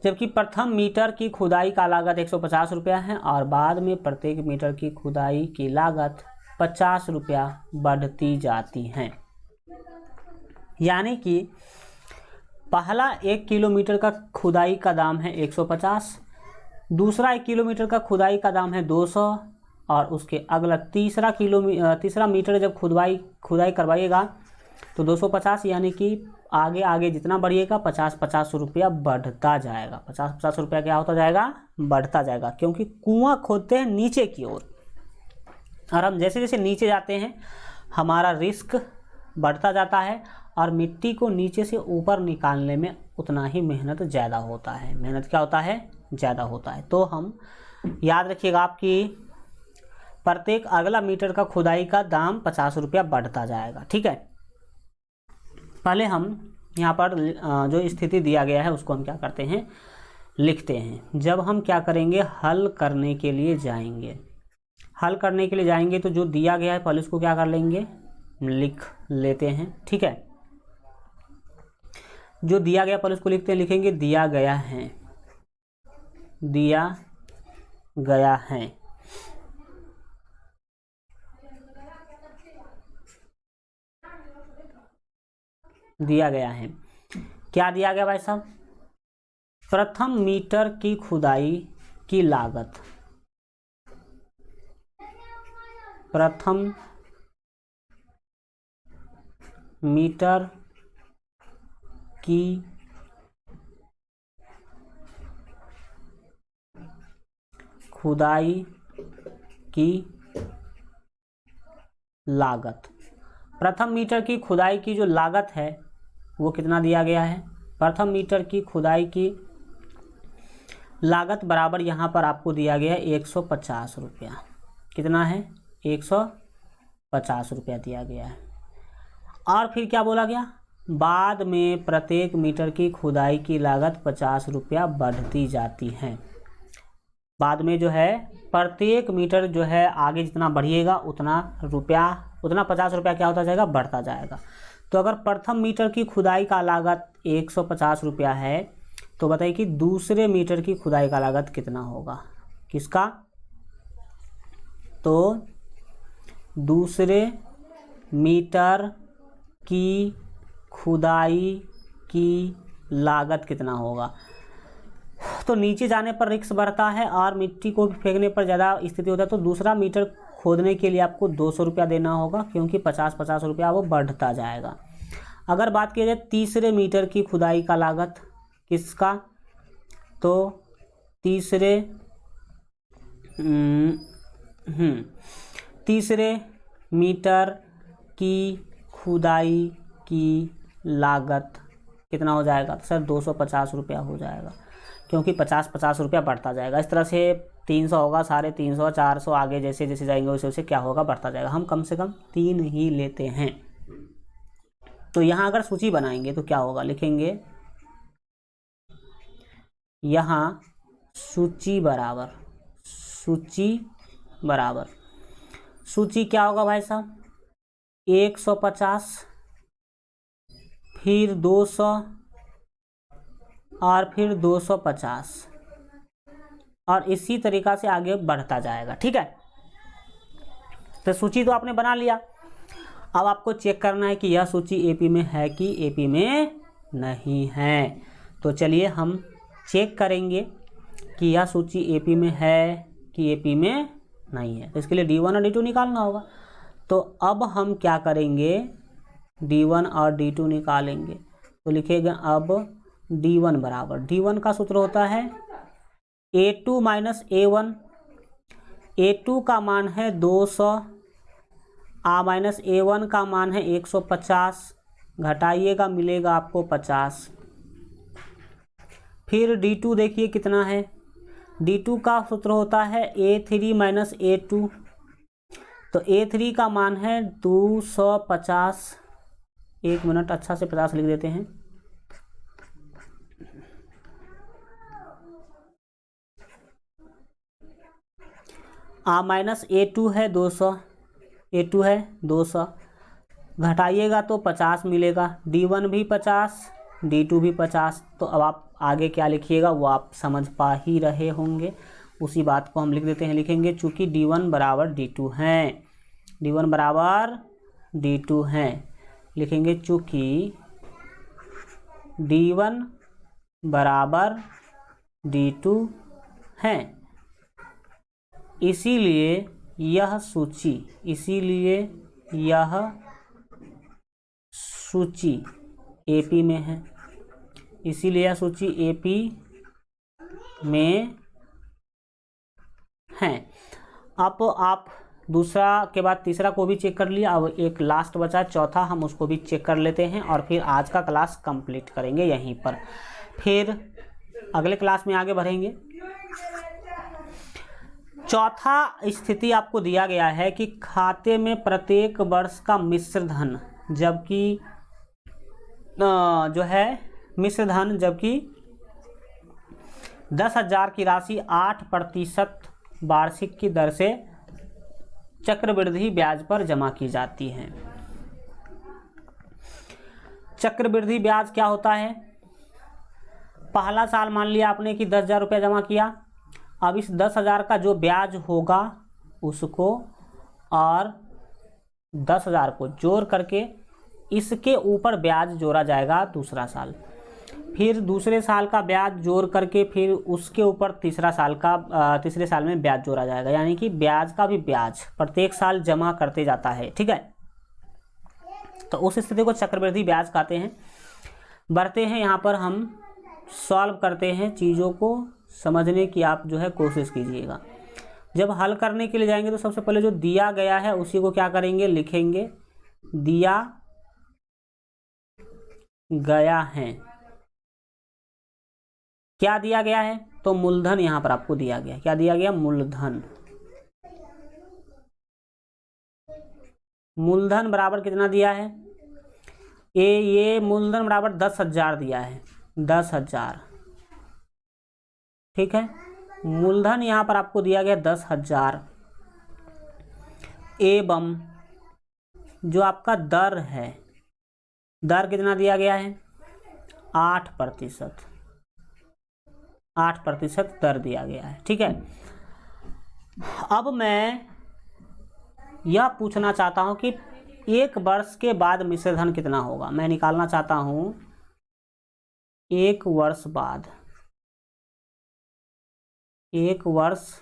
जबकि प्रथम मीटर की खुदाई का लागत 150 रुपया है और बाद में प्रत्येक मीटर की खुदाई की लागत 50 रुपया बढ़ती जाती है। यानी कि पहला 1 किलोमीटर का खुदाई का दाम है 150, दूसरा 1 किलोमीटर का खुदाई का दाम है 200, और उसके अगला तीसरा मीटर जब खुदाई करवाइएगा तो 250, यानी कि आगे आगे जितना बढ़िएगा 50 रुपया बढ़ता जाएगा। 50 रुपया क्या होता जाएगा, बढ़ता जाएगा, क्योंकि कुआं खोदते हैं नीचे की ओर, और हम जैसे जैसे नीचे जाते हैं हमारा रिस्क बढ़ता जाता है, और मिट्टी को नीचे से ऊपर निकालने में उतना ही मेहनत ज़्यादा होता है। मेहनत क्या होता है, ज़्यादा होता है। तो हम याद रखिएगा आपकी प्रत्येक अगला मीटर का खुदाई का दाम 50 रुपया बढ़ता जाएगा। ठीक है, पहले हम यहाँ पर जो स्थिति दिया गया है उसको हम क्या करते हैं, लिखते हैं। जब हम क्या करेंगे, हल करने के लिए जाएंगे, हल करने के लिए जाएंगे तो जो दिया गया है पहले उसको क्या कर लेंगे, लिख लेते हैं। ठीक है, जो दिया गया पहले उसको लिखते हैं, लिखेंगे दिया गया है, दिया गया है। दिया गया है, क्या दिया गया भाई साहब, प्रथम मीटर की खुदाई की लागत, प्रथम मीटर की खुदाई की लागत। प्रथम मीटर की खुदाई की जो लागत है वो कितना दिया गया है, प्रथम मीटर की खुदाई की लागत बराबर यहाँ पर आपको दिया गया है 150 रुपया। कितना है, 150 रुपया दिया गया है। और फिर क्या बोला गया, बाद में प्रत्येक मीटर की खुदाई की लागत 50 रुपया बढ़ती जाती है। बाद में जो है प्रत्येक मीटर जो है आगे जितना बढ़िएगा उतना 50 रुपया क्या होता जाएगा, बढ़ता जाएगा। तो अगर प्रथम मीटर की खुदाई का लागत 150 रुपया है तो बताइए कि दूसरे मीटर की खुदाई का लागत कितना होगा, किसका, तो दूसरे मीटर की खुदाई की लागत कितना होगा। तो नीचे जाने पर रिस्क बढ़ता है और मिट्टी को फेंकने पर ज़्यादा स्थिति होता है। तो दूसरा मीटर खोदने के लिए आपको 200 रुपया देना होगा, क्योंकि 50 रुपया वो बढ़ता जाएगा। अगर बात की जाए तीसरे मीटर की खुदाई का लागत किसका, तो तीसरे मीटर की खुदाई की लागत कितना हो जाएगा, तो सर 250 रुपया हो जाएगा, क्योंकि 50 रुपया बढ़ता जाएगा। इस तरह से 300 होगा, 350, 400 आगे जैसे जैसे जाएंगे वैसे वैसे क्या होगा, बढ़ता जाएगा। हम कम से कम 3 ही लेते हैं। तो यहाँ अगर सूची बनाएंगे तो क्या होगा, लिखेंगे यहाँ सूची बराबर सूची क्या होगा भाई साहब, 150 फिर 200 और फिर 250 और इसी तरीक़ा से आगे बढ़ता जाएगा। ठीक है, तो सूची तो आपने बना लिया। अब आपको चेक करना है कि यह सूची एपी में है कि एपी में नहीं है। तो चलिए हम चेक करेंगे कि यह सूची एपी में है कि एपी में नहीं है। तो इसके लिए D1 और D2 निकालना होगा। तो अब हम क्या करेंगे, D1 और D2 निकालेंगे। तो लिखेगा अब D1 बराबर, D1 का सूत्र होता है A2 माइनस A1। A2 का मान है 200 माइनस A1 का मान है 150, घटाइएगा मिलेगा आपको 50। फिर D2 देखिए कितना है, D2 का सूत्र होता है A3 माइनस A2। तो A3 का मान है 250, 1 मिनट अच्छा से 50 लिख देते हैं। माइनस A2 है 200, A2 है 200, घटाइएगा तो 50 मिलेगा। D1 भी 50, D2 भी 50। तो अब आप आगे क्या लिखिएगा वो आप समझ पा ही रहे होंगे, उसी बात को हम लिख देते हैं। लिखेंगे चूँकि D1 बराबर D2 है, D1 बराबर D2 है। लिखेंगे चूँकि D1 बराबर D2 है, इसीलिए यह सूची एपी में है, इसीलिए यह सूची एपी में है। अब आप दूसरा के बाद तीसरा को भी चेक कर लिया। अब एक लास्ट बचा चौथा, हम उसको भी चेक कर लेते हैं और फिर आज का क्लास कंप्लीट करेंगे यहीं पर। फिर अगले क्लास में आगे बढ़ेंगे। चौथा स्थिति आपको दिया गया है कि खाते में प्रत्येक वर्ष का मिश्र धन, जबकि जो है मिश्र धन, जबकि 10,000 की राशि 8% वार्षिक की दर से चक्रवृद्धि ब्याज पर जमा की जाती है। चक्रवृद्धि ब्याज क्या होता है? पहला साल मान लिया आपने कि 10,000 रुपया जमा किया, अब इस 10,000 का जो ब्याज होगा उसको और 10,000 को जोड़ करके इसके ऊपर ब्याज जोड़ा जाएगा दूसरा साल, फिर दूसरे साल का ब्याज जोड़ करके फिर उसके ऊपर तीसरे साल में ब्याज जोड़ा जाएगा, यानी कि ब्याज का भी ब्याज प्रत्येक साल जमा करते जाता है। ठीक है, तो उस स्थिति को चक्रवृद्धि ब्याज कहते हैं। बढ़ते हैं, यहाँ पर हम सॉल्व करते हैं, चीज़ों को समझने की आप जो है कोशिश कीजिएगा। जब हल करने के लिए जाएंगे तो सबसे पहले जो दिया गया है उसी को क्या करेंगे, लिखेंगे। दिया गया है, क्या दिया गया है? तो मूलधन यहाँ पर आपको दिया गया। क्या दिया गया? मूलधन। मूलधन बराबर कितना दिया है? ये मूलधन बराबर 10,000 दिया है, 10,000। ठीक है, मूलधन यहाँ पर आपको दिया गया 10,000 एवं जो आपका दर है, दर कितना दिया गया है? 8%। 8% दर दिया गया है। ठीक है, अब मैं यह पूछना चाहता हूं कि एक वर्ष के बाद मिश्र धन कितना होगा। मैं निकालना चाहता हूं एक वर्ष बाद, एक वर्ष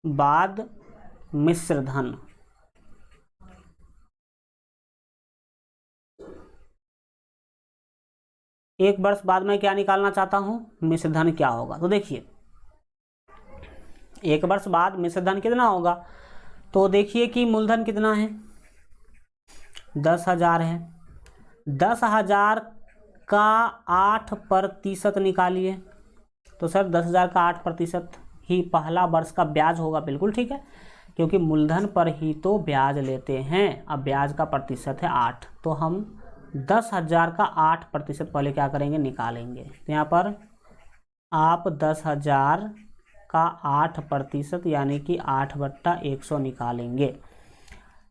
बाद मिश्र धन। एक वर्ष बाद मैं क्या निकालना चाहता हूं? मिश्र धन क्या होगा। तो देखिए, एक वर्ष बाद मिश्र धन कितना होगा, तो देखिए कि मूलधन कितना है? 10,000 है। 10,000 का 8% निकालिए, तो सर 10,000 का 8% ही पहला वर्ष का ब्याज होगा। बिल्कुल ठीक है, क्योंकि मूलधन पर ही तो ब्याज लेते हैं। अब ब्याज का प्रतिशत है 8, तो हम 10,000 का 8% पहले क्या करेंगे, निकालेंगे। तो यहाँ पर आप 10,000 का 8% यानी कि 8/100 निकालेंगे।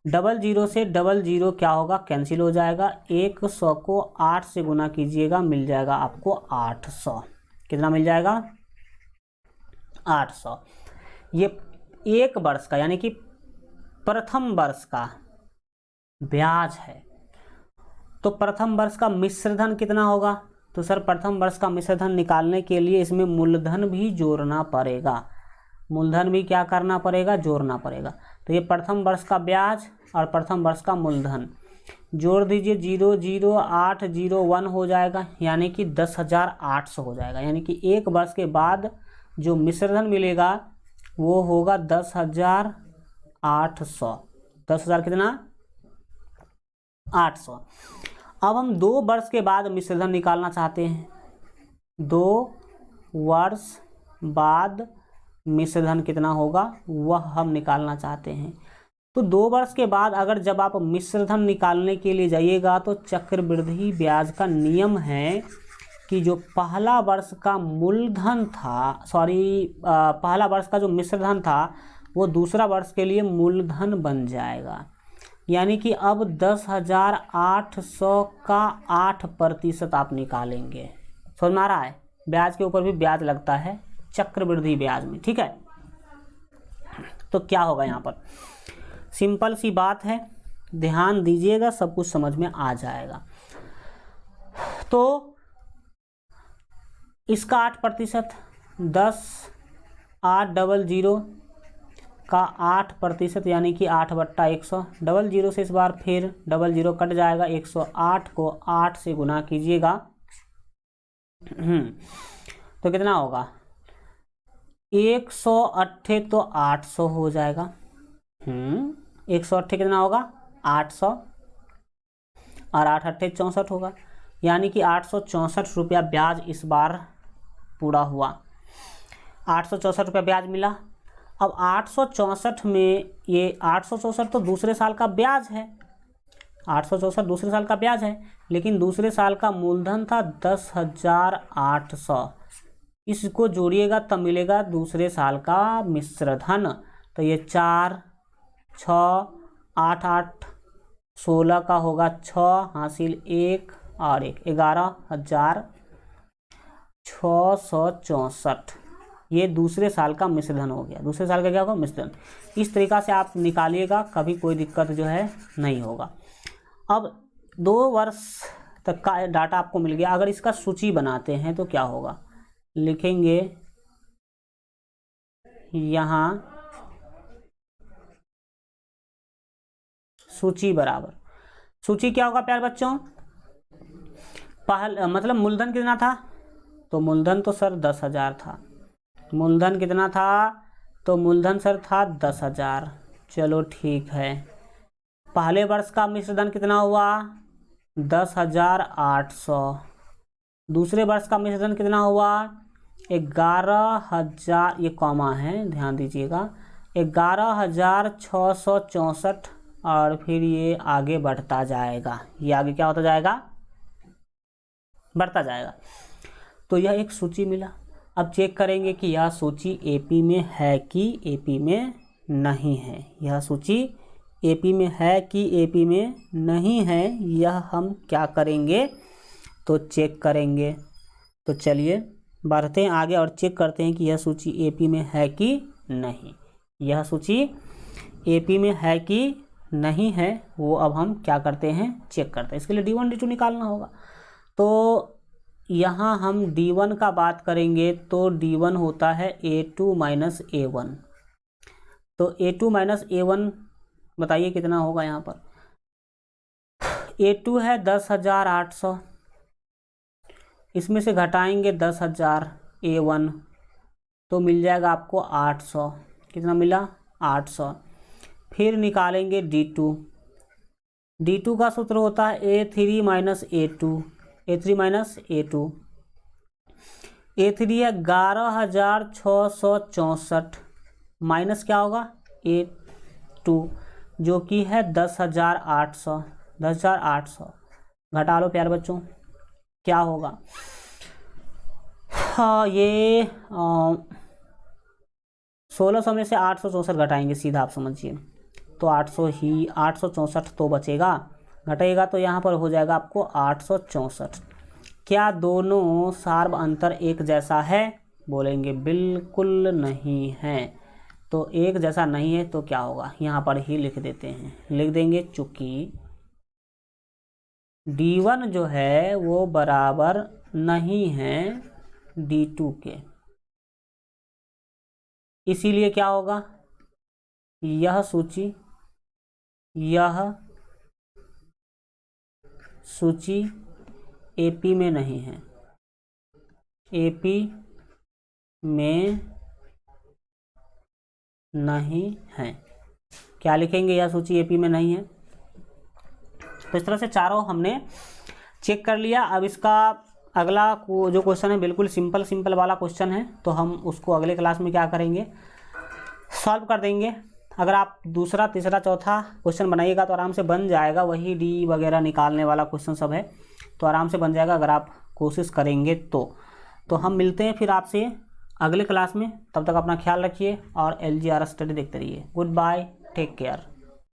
00 से 00 क्या होगा, कैंसिल हो जाएगा। 100 को 8 से गुना कीजिएगा, मिल जाएगा आपको 800। कितना मिल जाएगा? 800। ये एक वर्ष का यानी कि प्रथम वर्ष का ब्याज है। तो प्रथम वर्ष का मिश्रधन कितना होगा? तो सर प्रथम वर्ष का मिश्रधन निकालने के लिए इसमें मूलधन भी जोड़ना पड़ेगा। मूलधन भी क्या करना पड़ेगा, जोड़ना पड़ेगा। तो ये प्रथम वर्ष का ब्याज और प्रथम वर्ष का मूलधन जोड़ दीजिए, 00801 हो जाएगा, यानी कि 10,800 हो जाएगा। यानी कि एक वर्ष के बाद जो मिश्रधन मिलेगा वो होगा 10,800। 10,000 कितना? 800। अब हम 2 वर्ष के बाद मिश्रधन निकालना चाहते हैं। 2 वर्ष बाद मिश्रधन कितना होगा वह हम निकालना चाहते हैं। तो 2 वर्ष के बाद अगर जब आप मिश्रधन निकालने के लिए जाइएगा तो चक्रवृद्धि ब्याज का नियम है कि जो पहला वर्ष का मूलधन था, पहला वर्ष का जो मिश्रधन था वो दूसरा वर्ष के लिए मूलधन बन जाएगा। यानी कि अब 10,800 का 8% आप निकालेंगे। समझ में आ रहा है? ब्याज के ऊपर भी ब्याज लगता है चक्रवृद्धि ब्याज में। ठीक है, तो क्या होगा यहाँ पर? सिंपल सी बात है, ध्यान दीजिएगा, सब कुछ समझ में आ जाएगा। तो इसका 8%, 10,800 का 8% यानी कि 8/100। 00 से इस बार फिर 00 कट जाएगा। 108 को 8 से गुना कीजिएगा, तो कितना होगा? 108 तो 800 हो जाएगा। 108 कितना होगा? 800 और 8 8 64 होगा, यानी कि 864 रुपया ब्याज इस बार पूरा हुआ। 864 ब्याज मिला। अब 864 में ये 864 तो दूसरे साल का ब्याज है, 864 दूसरे साल का ब्याज है, लेकिन दूसरे साल का मूलधन था 10,800। इसको जोड़िएगा तब मिलेगा दूसरे साल का मिश्र धन। तो ये 4, 6, 8, 8, 16 का होगा 6 हासिल 1 और 1, 11,664। ये दूसरे साल का मिश्रधन हो गया। दूसरे साल का क्या होगा? मिश्रधन। इस तरीक़ा से आप निकालिएगा, कभी कोई दिक्कत जो है नहीं होगा। अब 2 वर्ष तक का डाटा आपको मिल गया। अगर इसका सूची बनाते हैं तो क्या होगा? लिखेंगे यहाँ सूची बराबर, सूची क्या होगा प्यारे बच्चों? मतलब मूलधन कितना था? तो मूलधन तो सर 10,000 था। मूलधन कितना था? तो मूलधन सर था 10,000। चलो ठीक है। पहले वर्ष का मिश्रधन कितना हुआ? 10,800। दूसरे वर्ष का मिश्रधन कितना हुआ? 11,000, ये कॉमा है ध्यान दीजिएगा, 11,664। और फिर ये आगे बढ़ता जाएगा, ये आगे क्या होता जाएगा? बढ़ता जाएगा। तो यह एक सूची मिला। अब चेक करेंगे कि यह सूची एपी में है कि एपी में नहीं है। यह सूची एपी में है कि एपी में नहीं है, यह हम क्या करेंगे? तो चेक करेंगे। तो चलिए बढ़ते हैं आगे और चेक करते हैं कि यह सूची एपी में है कि नहीं। यह सूची एपी में है कि नहीं है, वो अब हम क्या करते हैं? चेक करते हैं। इसके लिए D1 D2 निकालना होगा। तो यहाँ हम D1 का बात करेंगे तो D1 होता है A2 माइनस A1। तो A2 माइनस A1 बताइए कितना होगा यहाँ पर? A2 है 10,800, इसमें से घटाएंगे 10,000 A1 तो मिल जाएगा आपको 800। कितना मिला? 800। फिर निकालेंगे D2। D2 का सूत्र होता है A3 minus A2, A3 minus A2। A3 है 11,664 माइनस क्या होगा? A2 जो कि है 10,800। 10,800 घटा लो प्यारे बच्चों, क्या होगा? हाँ, ये 1600 में से 864 घटाएंगे, सीधा आप समझिए। तो 864 तो बचेगा, घटेगा तो यहाँ पर हो जाएगा आपको 864। क्या दोनों सार्व अंतर एक जैसा है? बोलेंगे बिल्कुल नहीं है। तो एक जैसा नहीं है तो क्या होगा? यहाँ पर ही लिख देते हैं, लिख देंगे चूंकि D1 जो है वो बराबर नहीं है D2 के, इसीलिए क्या होगा? यह सूची एपी में नहीं है, एपी में नहीं है। क्या लिखेंगे? यह सूची एपी में नहीं है। तो इस तरह से चारों हमने चेक कर लिया। अब इसका अगला जो क्वेश्चन है बिल्कुल सिंपल वाला क्वेश्चन है, तो हम उसको अगले क्लास में क्या करेंगे? सॉल्व कर देंगे। अगर आप दूसरा, तीसरा, चौथा क्वेश्चन बनाइएगा तो आराम से बन जाएगा। वही डी वगैरह निकालने वाला क्वेश्चन सब है, तो आराम से बन जाएगा अगर आप कोशिश करेंगे तो हम मिलते हैं फिर आपसे अगले क्लास में। तब तक अपना ख्याल रखिए और LGR स्टडी देखते रहिए। Goodbye, take care.